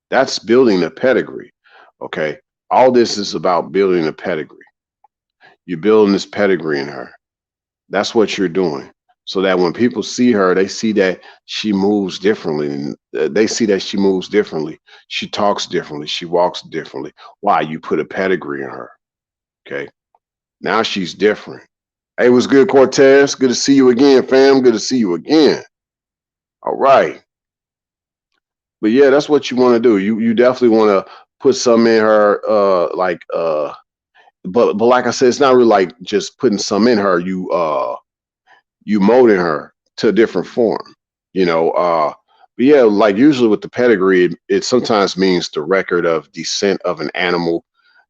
That's building a pedigree. Okay. All this is about building a pedigree. You're building this pedigree in her. That's what you're doing. So that when people see her, they see that she moves differently. And they see that she moves differently. She talks differently. She walks differently. Why? You put a pedigree in her. Okay. Now she's different. Hey, what's good, Cortez? Good to see you again, fam. Good to see you again. All right. But yeah, that's what you want to do. You definitely want to put some in her, but like I said, it's not really like just putting some in her. You molding her to a different form. You know, but yeah, like usually with the pedigree, it sometimes means the record of descent of an animal,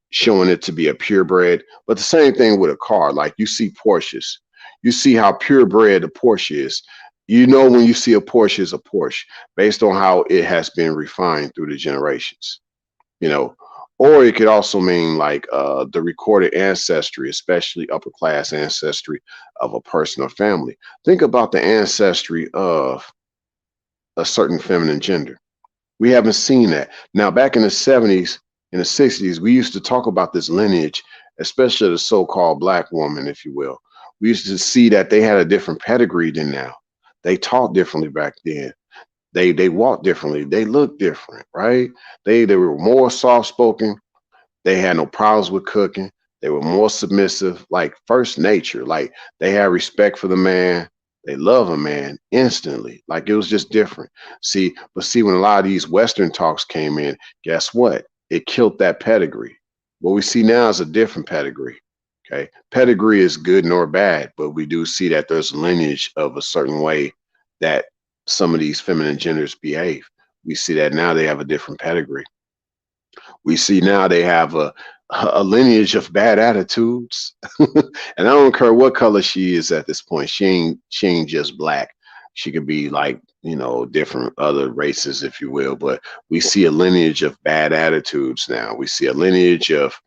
showing it to be a purebred. But the same thing with a car. Like, you see Porsches, you see how purebred a Porsche is. You know, when you see a Porsche is a Porsche based on how it has been refined through the generations. You know, or it could also mean like the recorded ancestry, especially upper class ancestry of a person or family. Think about the ancestry of a certain feminine gender. We haven't seen that. Now, back in the 70s, in the 60s, we used to talk about this lineage, especially the so-called black woman, if you will. We used to see that they had a different pedigree than now. They talked differently back then. They walked differently. They looked different, right? They were more soft-spoken. They had no problems with cooking. They were more submissive, like first nature. Like, they had respect for the man. They love a man instantly. Like, it was just different. See, when a lot of these Western talks came in, guess what? It killed that pedigree. What we see now is a different pedigree. Okay. Pedigree is good nor bad, but we do see that there's lineage of a certain way that some of these feminine genders behave. We see that now they have a different pedigree. We see now they have a lineage of bad attitudes. And I don't care what color she is at this point. She ain't just black. She could be like, different other races, if you will. But we see a lineage of bad attitudes now. We see a lineage of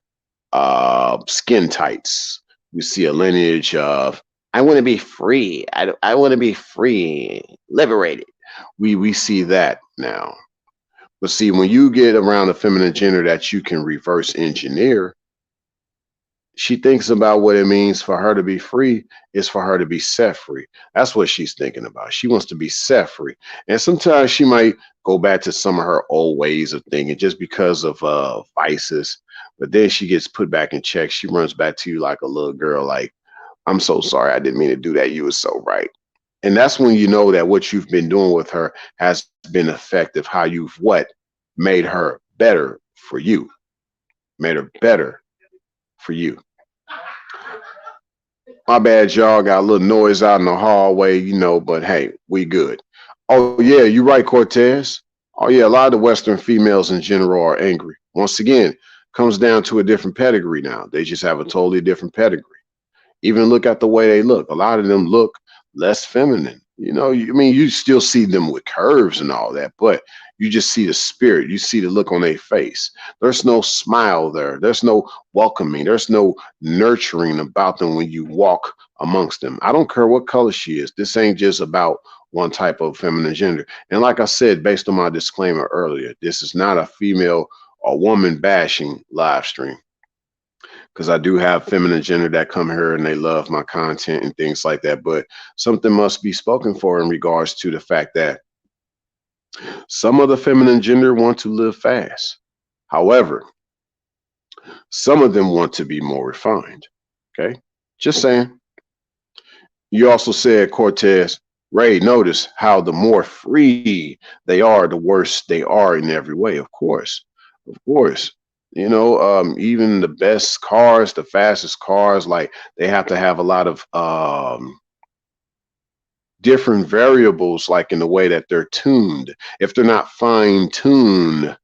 skin tights. We see a lineage of, I want to be free. I want to be free, liberated. We see that now. But see, when you get around a feminine gender that you can reverse engineer, she thinks about what it means for her to be free is for her to be set free. That's what she's thinking about. She wants to be set free. And sometimes she might go back to some of her old ways of thinking just because of vices. But then she gets put back in check. She runs back to you like a little girl, like, I'm so sorry. I didn't mean to do that. You were so right. And that's when you know that what you've been doing with her has been effective, how you've made her better for you, made her better for you. My bad, y'all. Got a little noise out in the hallway, but hey, we good. Oh, yeah, you're right, Cortez. Oh, yeah, a lot of the Western females in general are angry. Once again, comes down to a different pedigree now. They just have a totally different pedigree. Even look at the way they look. A lot of them look less feminine. You still see them with curves and all that, but you just see the spirit. You see the look on their face. There's no smile there. There's no welcoming. There's no nurturing about them when you walk amongst them. I don't care what color she is. This ain't just about one type of feminine gender. And like I said, based on my disclaimer earlier, this is not a female or woman bashing live stream, because I do have feminine gender that come here and they love my content and things like that. But something must be spoken for in regards to the fact that some of the feminine gender want to live fast. However, some of them want to be more refined. Okay. Just saying. You also said, Cortez, Ray, notice how the more free they are, the worse they are in every way. Of course. Of course. Even the best cars, the fastest cars, like, they have to have a lot of different variables, like in the way that they're tuned. If they're not fine tuned,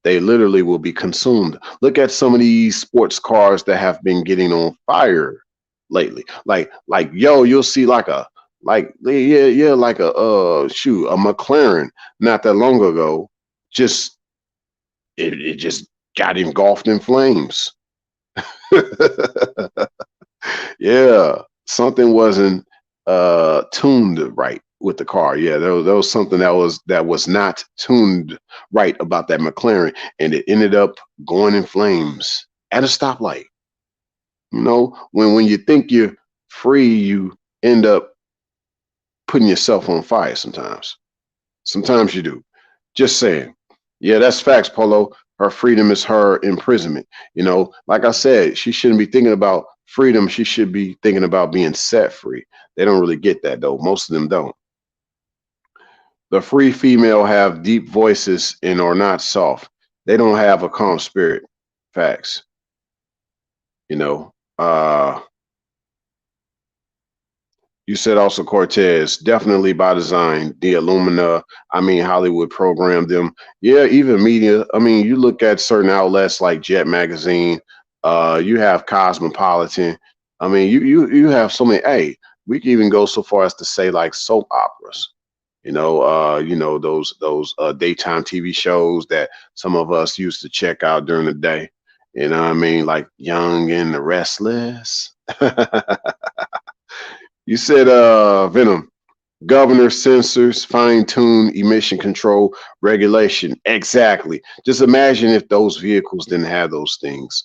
they literally will be consumed. Look at some of these sports cars that have been getting on fire lately. Like yo, you'll see like a like a shoot, a McLaren not that long ago. Just it just got engulfed in flames. Yeah, something wasn't tuned right with the car. Yeah, there was something that was not tuned right about that McLaren, and it ended up going in flames at a stoplight. You know, when you think you're free, you end up putting yourself on fire sometimes. Sometimes you do. Just saying. Yeah, that's facts, Polo. Her freedom is her imprisonment. You know, like I said, she shouldn't be thinking about freedom. She should be thinking about being set free. They don't really get that though. Most of them don't. The free female have deep voices and are not soft. They don't have a calm spirit. Facts. You know. You said also Cortez, definitely by design. The Illumina, I mean, Hollywood programmed them. Yeah, even media. I mean, you look at certain outlets like Jet Magazine. You have Cosmopolitan. I mean, you have so many. Hey, we can even go so far as to say like soap operas. You know those daytime TV shows that some of us used to check out during the day. You know what I mean? Like Young and the Restless. You said Venom. Governor censors, fine-tune emission control regulation. Exactly. Just imagine if those vehicles didn't have those things.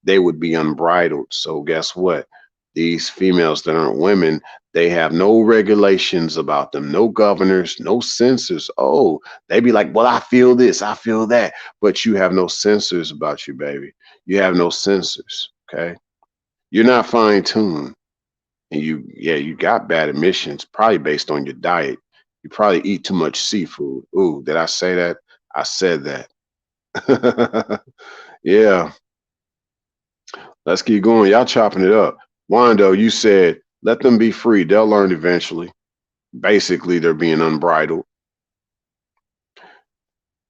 They would be unbridled. So guess what? These females that aren't women, they have no regulations about them, no governors, no censors. Oh, they be like, well, I feel this, I feel that. But you have no censors about you, baby. You have no censors. Okay. You're not fine-tuned. And you got bad emissions, probably based on your diet. You probably eat too much seafood. Ooh, did I say that? I said that. Yeah, let's keep going. Y'all chopping it up. Wando, you said, let them be free. They'll learn eventually. Basically, they're being unbridled.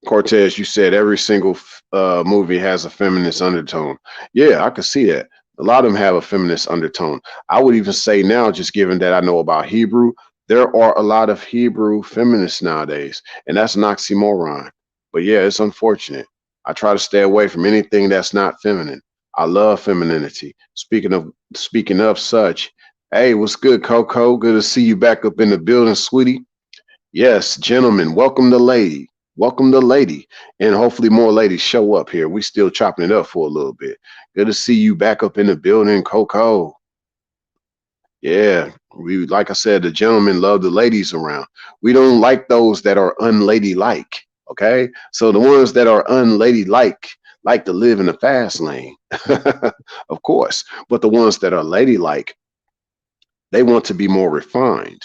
Cortez, you said every single movie has a feminist undertone. Yeah, I could see that. A lot of them have a feminist undertone. I would even say now, just given that I know about Hebrew, there are a lot of Hebrew feminists nowadays, and that's an oxymoron. But yeah, it's unfortunate. I try to stay away from anything that's not feminine. I love femininity. Speaking of such, hey, what's good, Coco? Good to see you back up in the building, sweetie. Yes, gentlemen, welcome the lady. Welcome the lady. And hopefully more ladies show up here. We still chopping it up for a little bit. Good to see you back up in the building, Coco. Yeah, we like I said, the gentlemen love the ladies around. We don't like those that are unladylike. Okay. So the ones that are unladylike like to live in the fast lane. Of course. But the ones that are ladylike, they want to be more refined.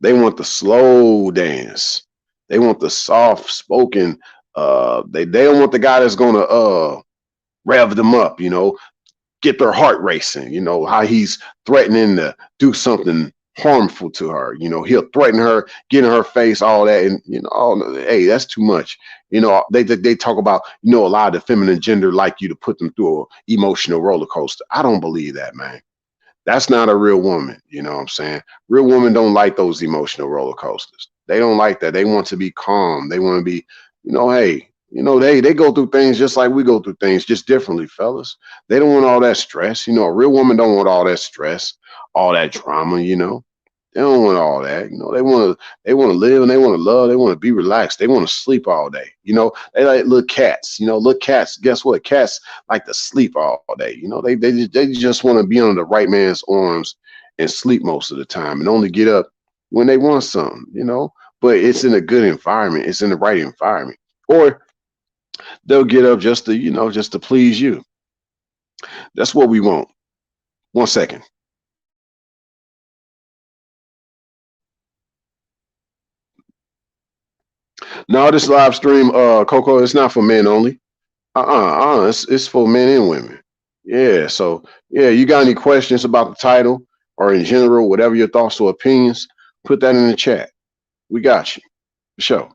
They want the slow dance. They want the soft spoken. They don't want the guy that's gonna rev them up, you know, get their heart racing, you know, how he's threatening to do something harmful to her. You know, he'll threaten her, get in her face, all that, and you know, hey, that's too much. You know, they talk about, you know, a lot of the feminine gender like you to put them through a emotional roller coaster. I don't believe that, man. That's not a real woman. You know what I'm saying? Real women don't like those emotional roller coasters. They don't like that. They want to be calm. They want to be, you know, hey, you know, they go through things just like we go through things, just differently, fellas. They don't want all that stress. You know, a real woman don't want all that stress, all that drama, you know. They don't want all that. You know, they want to live and they want to love. They want to be relaxed. They want to sleep all day. You know, they like little cats. You know, little cats. Guess what? Cats like to sleep all day. You know, they just want to be on the right man's arms and sleep most of the time and only get up when they want something. You know, but it's in a good environment. It's in the right environment. Or they'll get up just to, you know, just to please you. That's what we want. 1 second. No, this live stream, Coco, it's not for men only. It's for men and women. Yeah. So yeah, you got any questions about the title or in general, whatever your thoughts or opinions, Put that in the chat. We got you. For sure.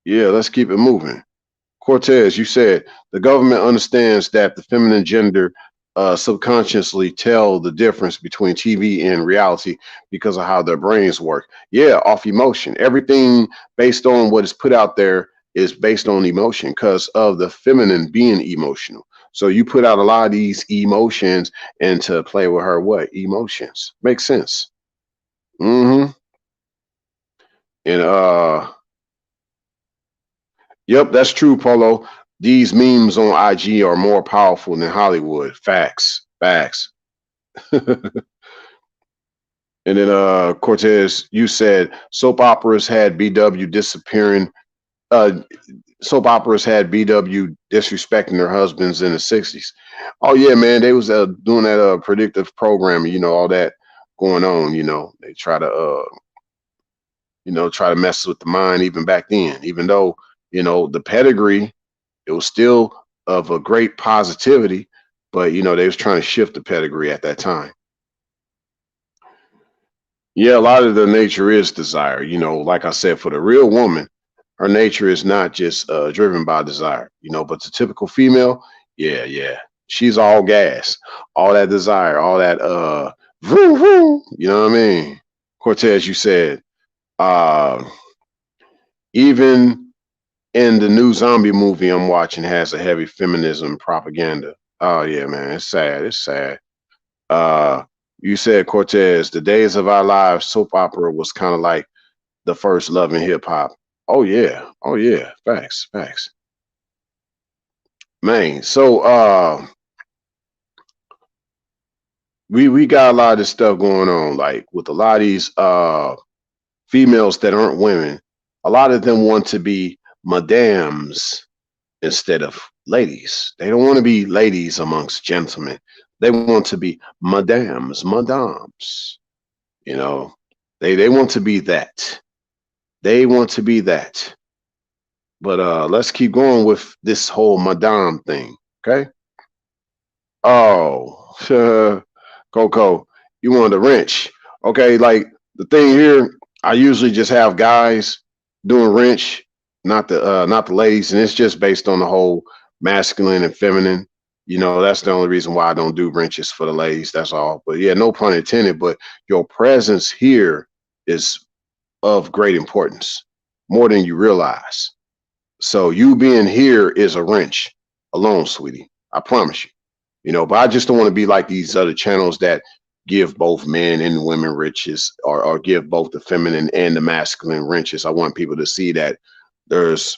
Yeah, let's keep it moving. Cortez, you said the government understands that the feminine gender subconsciously tell the difference between TV and reality because of how their brains work. Yeah, off emotion. Everything based on what is put out there is based on emotion because of the feminine being emotional. So you put out a lot of these emotions and to play with her what? Emotions. Makes sense. Mm-hmm. And yep, that's true, Polo. These memes on IG are more powerful than Hollywood. Facts. Facts. And then Cortez, you said soap operas had BW disappearing. Uh, soap operas had BW disrespecting their husbands in the 60s. Oh yeah, man, they was doing that predictive programming, all that going on, They try to try to mess with the mind even back then, even though, the pedigree, it was still of a great positivity, but they was trying to shift the pedigree at that time. Yeah, a lot of the nature is desire. Like I said, for the real woman, her nature is not just driven by desire. But the typical female, yeah, yeah, she's all gas, all that desire, all that vroom, vroom, you know what I mean? Cortez, you said, uh, even in the new zombie movie I'm watching has a heavy feminism propaganda. Oh yeah, man, it's sad. It's sad. Uh, you said, Cortez, the days of our lives soap opera was kind of like the first love in hip hop. Oh yeah. Oh yeah. Facts. Facts. Man. So we got a lot of this stuff going on, like with a lot of these females that aren't women. A lot of them want to be madams instead of ladies. They don't want to be ladies amongst gentlemen. They want to be madams. You know, they want to be that. They want to be that. But let's keep going with this whole madame thing. Okay. Oh, Coco, you wanted a wrench. Okay, like the thing here, I usually just have guys doing wrench, not the ladies, and it's just based on the whole masculine and feminine. That's the only reason why I don't do wrenches for the ladies. That's all. But yeah, no pun intended. But your presence here is of great importance, more than you realize. So you being here is a wrench alone, sweetie. I promise you. But I just don't want to be like these other channels that give both men and women riches, or give both the feminine and the masculine wrenches. I want people to see that there's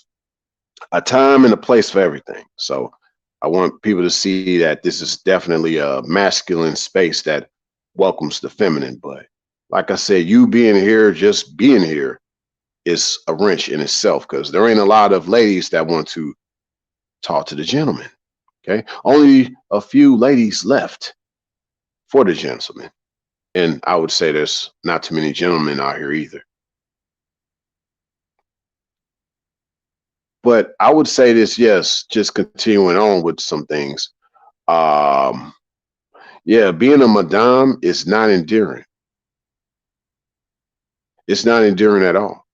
a time and a place for everything. So I want people to see that this is definitely a masculine space that welcomes the feminine. But like I said, you being here, just being here, is a wrench in itself, because there ain't a lot of ladies that want to talk to the gentleman. Okay, only a few ladies left for the gentleman, and I would say there's not too many gentlemen out here either. But I would say this, yes, just continuing on with some things. Yeah, being a madame is not endearing. It's not endearing at all.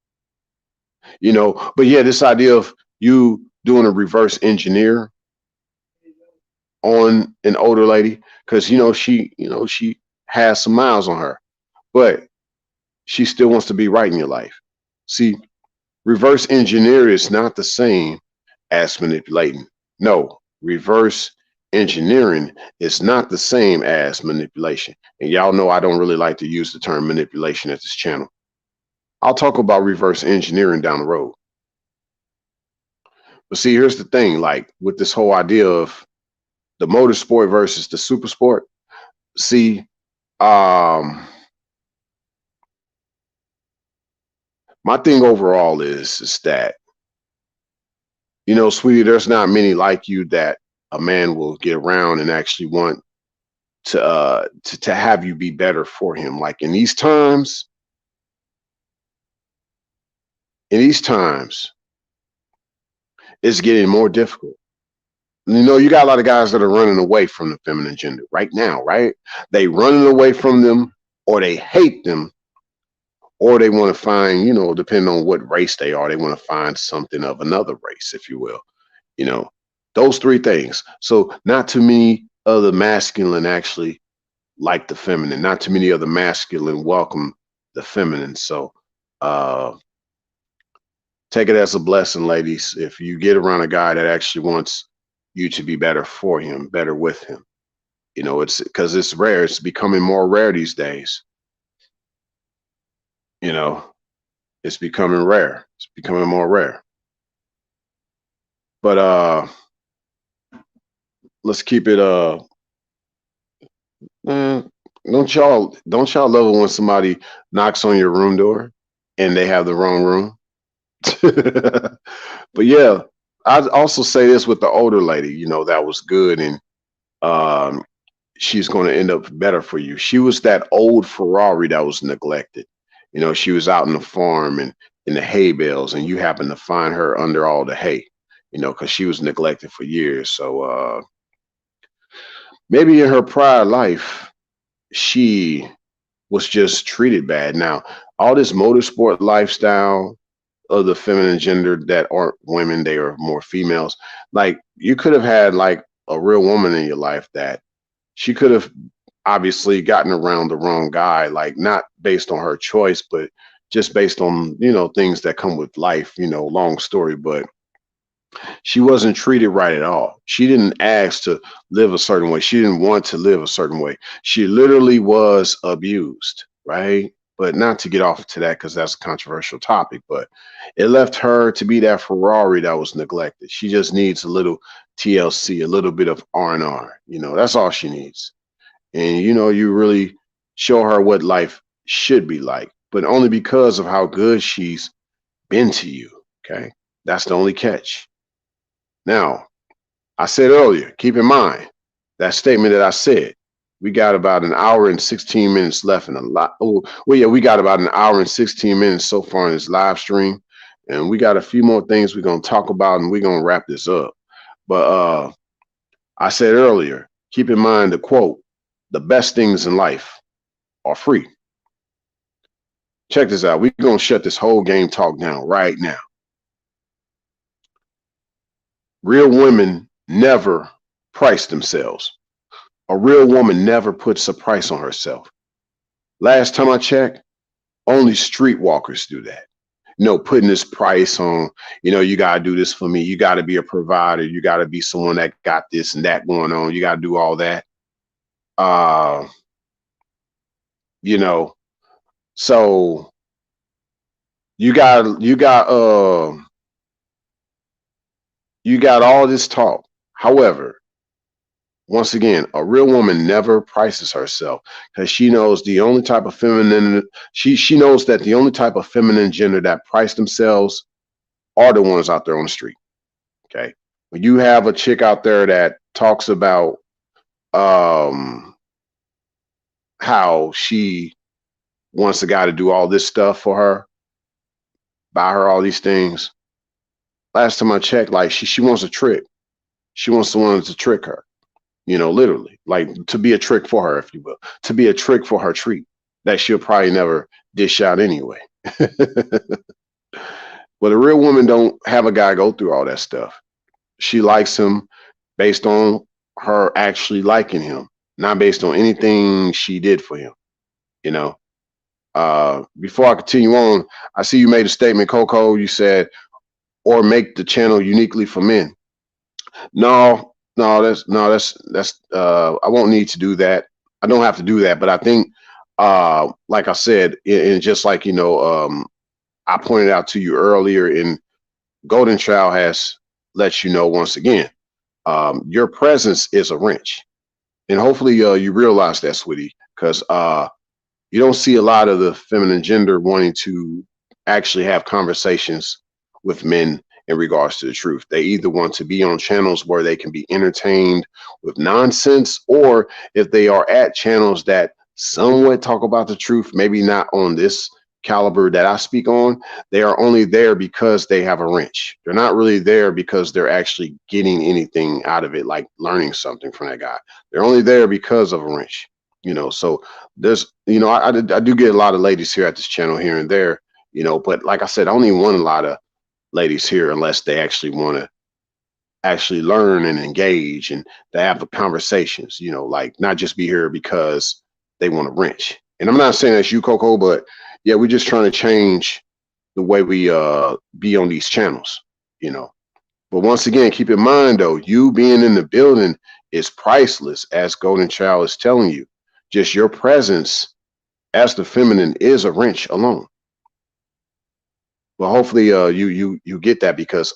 But yeah, this idea of you doing a reverse engineer on an older lady, because she has some miles on her, but she still wants to be right in your life. See, reverse engineer is not the same as manipulating. No, reverse engineering is not the same as manipulation. And y'all know I don't really like to use the term manipulation at this channel. I'll talk about reverse engineering down the road. But see, here's the thing, like with this whole idea of the motorsport versus the super sport. See, my thing overall is that, sweetie, there's not many like you that a man will get around and actually want to have you be better for him. Like in these times, it's getting more difficult. You got a lot of guys that are running away from the feminine gender right now, right? They running away from them, or they hate them, or they want to find, you know, depending on what race they are, they want to find something of another race, if you will. You know, those three things. So not too many other masculine actually like the feminine. Not too many other masculine welcome the feminine. So uh take it as a blessing, ladies, if you get around a guy that actually wants you to be better for him, better with him. You know, it's because it's rare. It's becoming more rare these days. You know, it's becoming rare. It's becoming more rare. But let's keep it uh don't y'all love it when somebody knocks on your room door and they have the wrong room? But yeah, I'd also say this with the older lady, you know, that was good, and um she's going to end up better for you. She was that old Ferrari that was neglected. You know, she was out in the farm and in the hay bales, and you happen to find her under all the hay, you know, because she was neglected for years. So maybe in her prior life, she was just treated bad. Now, all this motorsport lifestyle of the feminine gender that aren't women, they are more females. Like, you could have had like a real woman in your life that she could have obviously gotten around the wrong guy, like not based on her choice, but just based on, you know, things that come with life, you know, long story. But she wasn't treated right at all. She didn't ask to live a certain way. She didn't want to live a certain way. She literally was abused, right? But not to get off to that because that's a controversial topic, but it left her to be that Ferrari that was neglected. She just needs a little TLC, a little bit of R&R. You know, that's all she needs. And you know, you really show her what life should be like, but only because of how good she's been to you. Okay. That's the only catch. Now, I said earlier, keep in mind that statement that I said. We got about an hour and 16 minutes left in a lot. Oh, well, yeah, we got about an hour and 16 minutes so far in this live stream. And we got a few more things we're going to talk about, and we're going to wrap this up. But I said earlier, keep in mind the quote, the best things in life are free. Check this out. We're going to shut this whole game talk down right now. Real women never price themselves. A real woman never puts a price on herself. Last time I checked, only streetwalkers do that. You know, putting this price on, you know, you got to do this for me. You got to be a provider. You got to be someone that got this and that going on. You got to do all that. Uh, you know, so you got all this talk. However, once again, a real woman never prices herself because she knows the only type of feminine she knows that the only type of feminine gender that price themselves are the ones out there on the street. Okay. When you have a chick out there that talks about how she wants a guy to do all this stuff for her, buy her all these things. Last time I checked, like she wants a trick. She wants someone to trick her. You know, literally, like to be a trick for her, if you will, to be a trick for her treat that she'll probably never dish out anyway. But a real woman don't have a guy go through all that stuff. She likes him based on her actually liking him, not based on anything she did for him. You know, before I continue on, I see you made a statement, Coco. You said, or make the channel uniquely for men. No, that's I won't need to do that. I don't have to do that, but I think like I said, and just like, you know, I pointed out to you earlier, in Golden Child has let you know once again, your presence is a wrench. And hopefully you realize that, sweetie, because you don't see a lot of the feminine gender wanting to actually have conversations with men in regards to the truth. They either want to be on channels where they can be entertained with nonsense, or if they are at channels that somewhat talk about the truth, maybe not on this caliber that I speak on, they are only there because they have a wrench. They're not really there because they're actually getting anything out of it, like learning something from that guy. They're only there because of a wrench. You know, so there's, I do get a lot of ladies here at this channel here and there, but like I said, I don't even want a lot of ladies here unless they actually want to actually learn and engage and to have the conversations, like not just be here because they want to wrench. And I'm not saying that's you, Coco, but yeah, we're just trying to change the way we be on these channels, you know. But once again, keep in mind though, you being in the building is priceless, as Golden Child is telling you. Just your presence as the feminine is a wrench alone. Well, hopefully you get that, because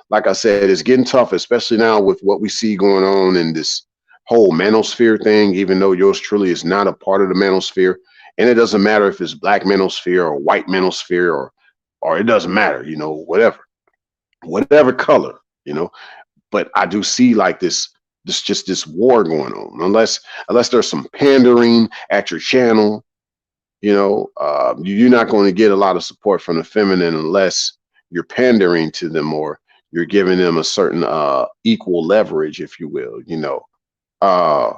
like I said, it's getting tough, especially now with what we see going on in this whole manosphere thing, even though yours truly is not a part of the manosphere. And it doesn't matter if it's black manosphere or white manosphere, or it doesn't matter, whatever color, but I do see like this war going on, unless there's some pandering at your channel. You're not going to get a lot of support from the feminine unless you're pandering to them, or you're giving them a certain equal leverage, if you will. uh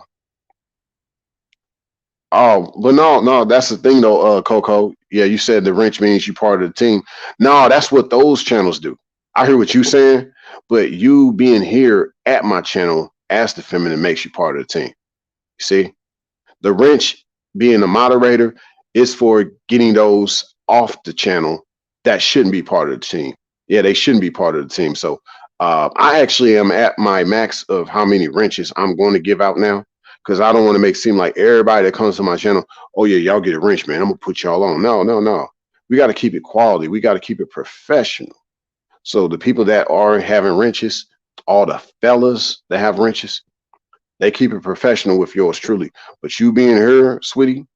oh, but no, that's the thing though, Coco. Yeah, you said the wrench means you part of the team. No, that's what those channels do. I hear what you saying, but you being here at my channel as the feminine makes you part of the team. You see, the wrench, being a moderator, is for getting those off the channel that shouldn't be part of the team. Yeah, they shouldn't be part of the team. So I actually am at my max of how many wrenches I'm going to give out now, because I don't want to make it seem like everybody that comes to my channel, oh yeah, y'all get a wrench, man, I'm gonna put y'all on. No, no, no. We got to keep it quality. We got to keep it professional. So the people that are having wrenches, all the fellas that have wrenches, they keep it professional with yours truly. But you being here, sweetie,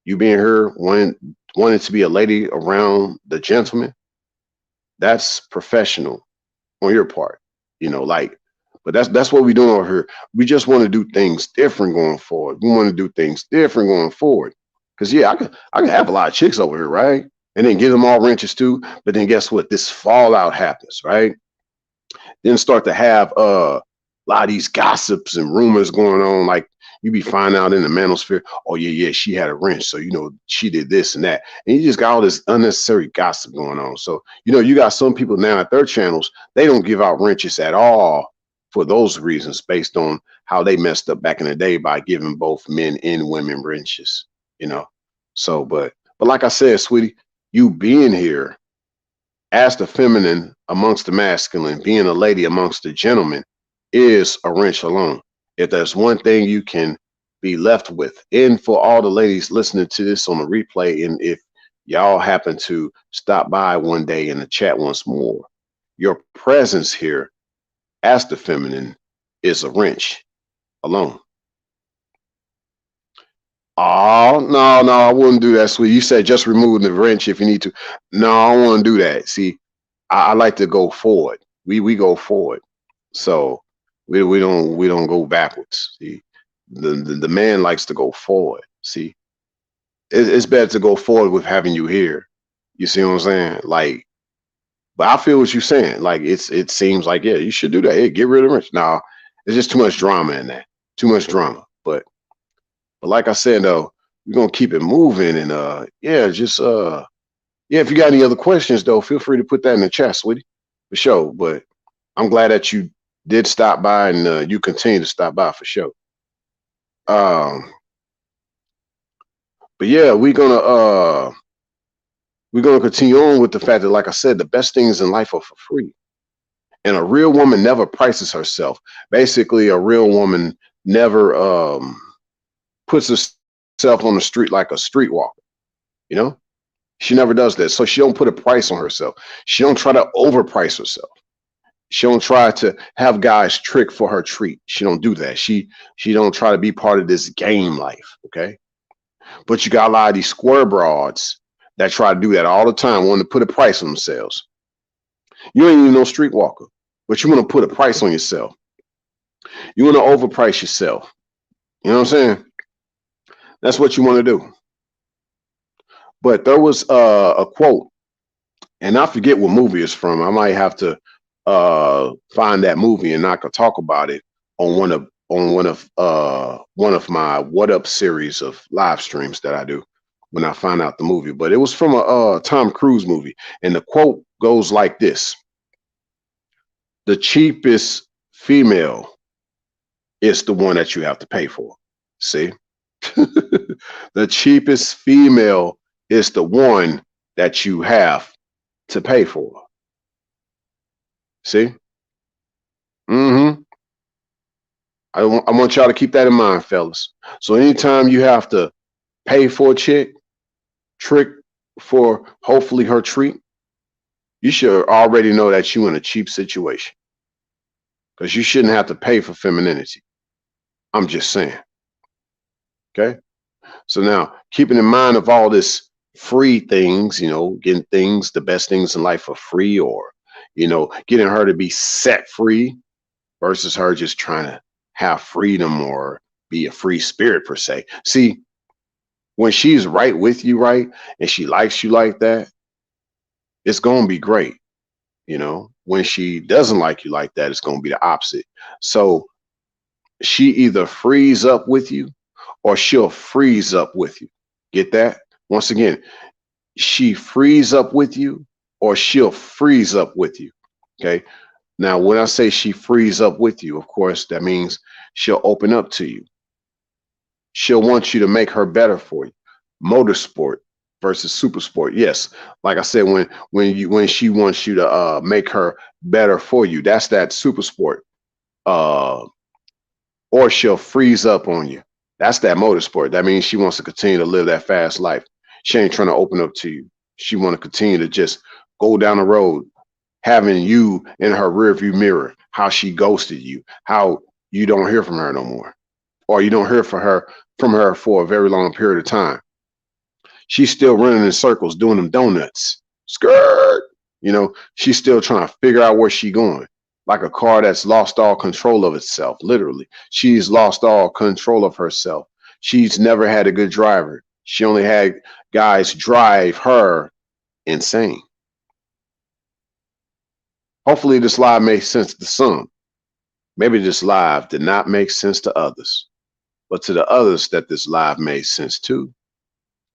you being here wanting to be a lady around the gentleman, that's professional on your part. Like, but that's what we're doing over here. We just want to do things different going forward. We want to do things different going forward. Cause yeah, I could have a lot of chicks over here, right? And then give them all wrenches too. But then guess what? This fallout happens, right? Then start to have a lot of these gossips and rumors going on. Like, you be finding out in the manosphere, oh yeah, she had a wrench, so she did this and that, and you just got all this unnecessary gossip going on. So you got some people now at their channels, they don't give out wrenches at all for those reasons, based on how they messed up back in the day by giving both men and women wrenches. So but like I said, sweetie, you being here as the feminine amongst the masculine, being a lady amongst the gentlemen, is a wrench alone. If there's one thing you can be left with, and for all the ladies listening to this on the replay, and if y'all happen to stop by one day in the chat once more, your presence here as the feminine is a wrench alone. Oh, no, I wouldn't do that, sweet. You said just remove the wrench if you need to. No, I don't want to do that. See, I like to go forward. We go forward. So we don't go backwards. See, the man likes to go forward. See, it's better to go forward with having you here. You see what I'm saying? Like, but I feel what you're saying. Like, it seems like, yeah, you should do that. Hey, get rid of the wrench. Now, there's just too much drama in that. Too much drama. But like I said, though, we're gonna keep it moving, and yeah, just yeah, if you got any other questions though, feel free to put that in the chat, sweetie, for sure. But I'm glad that you did stop by, and you continue to stop by for sure. But yeah, we're gonna continue on with the fact that, like I said, the best things in life are for free. And a real woman never prices herself. Basically, a real woman never puts herself on the street like a streetwalker. She never does that. So she don't put a price on herself. She don't try to overprice herself. She don't try to have guys trick for her treat. She don't do that. She don't try to be part of this game life. Okay. But you got a lot of these square broads that try to do that all the time, wanting to put a price on themselves. You ain't even no streetwalker, but you want to put a price on yourself. You want to overprice yourself. You know what I'm saying? That's what you want to do. But there was a quote, and I forget what movie it's from. I might have to find that movie, and I could talk about it on on one of my What Up series of live streams that I do when I find out the movie. But it was from a Tom Cruise movie, and the quote goes like this: "The cheapest female is the one that you have to pay for." See, the cheapest female is the one that you have to pay for. See? Mm-hmm. I want y'all to keep that in mind, fellas. So anytime you have to pay for a chick, trick for hopefully her treat, you should already know that you're in a cheap situation, because you shouldn't have to pay for femininity. I'm just saying. Okay. So now, keeping in mind of all this free things, getting things, the best things in life for free, or, getting her to be set free versus her just trying to have freedom or be a free spirit per se. See, when she's right with you, right, and she likes you like that, it's going to be great. When she doesn't like you like that, it's going to be the opposite. So she either frees up with you or she'll freeze up with you. Get that? Once again, she frees up with you or she'll freeze up with you. Okay. Now, when I say she frees up with you, of course, that means she'll open up to you. She'll want you to make her better for you. Motorsport versus super sport. Yes, like I said, when she wants you to make her better for you, that's that super sport. Or she'll freeze up on you. That's that motorsport. That means she wants to continue to live that fast life. She ain't trying to open up to you. She want to continue to just go down the road, having you in her rearview mirror, how she ghosted you, how you don't hear from her no more, or you don't hear from her for a very long period of time. She's still running in circles, doing them donuts. Skirt. She's still trying to figure out where she's going. Like a car that's lost all control of itself, literally. She's lost all control of herself. She's never had a good driver. She only had guys drive her insane. Hopefully this live makes sense to some. Maybe this live did not make sense to others. But to the others that this live made sense to,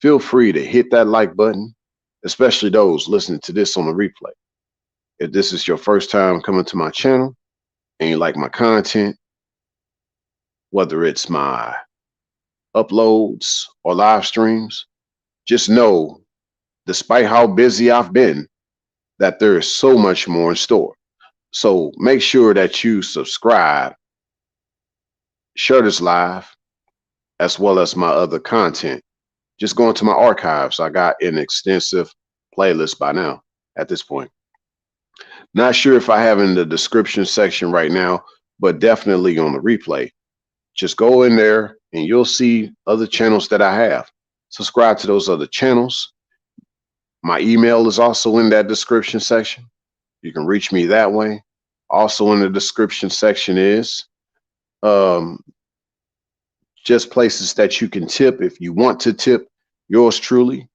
feel free to hit that like button, especially those listening to this on the replay. If this is your first time coming to my channel and you like my content, whether it's my uploads or live streams, just know, despite how busy I've been, that there is so much more in store. So make sure that you subscribe, share this live, as well as my other content. Just go into my archives. I got an extensive playlist by now at this point. Not sure if I have in the description section right now, but definitely on the replay. Just go in there and you'll see other channels that I have. Subscribe to those other channels. My email is also in that description section. You can reach me that way. Also in the description section is just places that you can tip if you want to tip yours truly.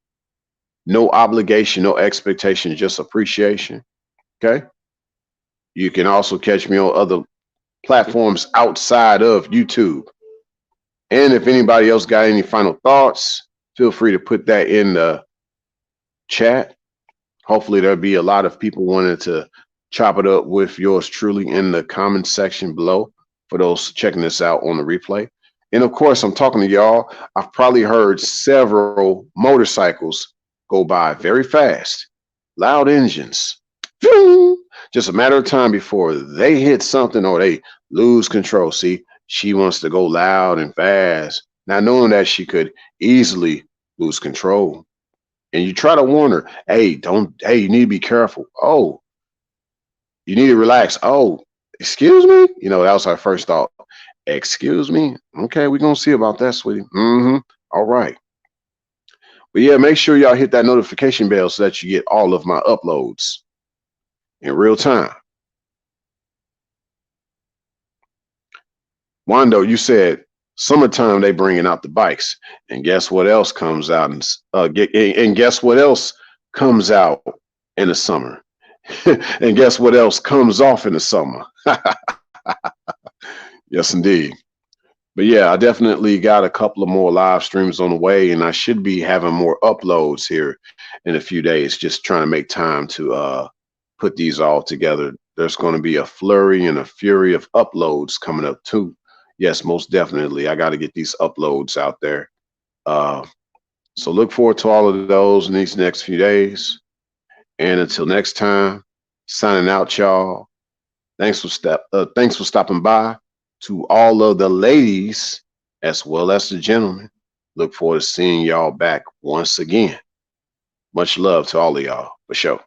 No obligation, no expectation, just appreciation. Okay. You can also catch me on other platforms outside of YouTube. And if anybody else got any final thoughts, feel free to put that in the chat. Hopefully there'll be a lot of people wanting to chop it up with yours truly in the comment section below for those checking this out on the replay. And of course, I'm talking to y'all. I've probably heard several motorcycles go by very fast, loud engines. Just a matter of time before they hit something or they lose control. See, she wants to go loud and fast, not knowing that she could easily lose control. And you try to warn her, hey, you need to be careful. Oh, you need to relax. Oh, excuse me? That was our first thought. Excuse me? Okay, we're going to see about that, sweetie. All right. But yeah, make sure y'all hit that notification bell so that you get all of my uploads in real time. Wando, you said summertime they bringing out the bikes, and guess what else comes out? And guess what else comes out in the summer? And guess what else comes off in the summer? Yes, indeed. But yeah, I definitely got a couple of more live streams on the way, and I should be having more uploads here in a few days. Just trying to make time to put these all together. There's going to be a flurry and a fury of uploads coming up too. Yes, most definitely. I got to get these uploads out there. Uh, so look forward to all of those in these next few days. And until next time, signing out, y'all. Thanks for stopping by. To all of the ladies as well as the gentlemen, look forward to seeing y'all back once again. Much love to all of y'all, for sure.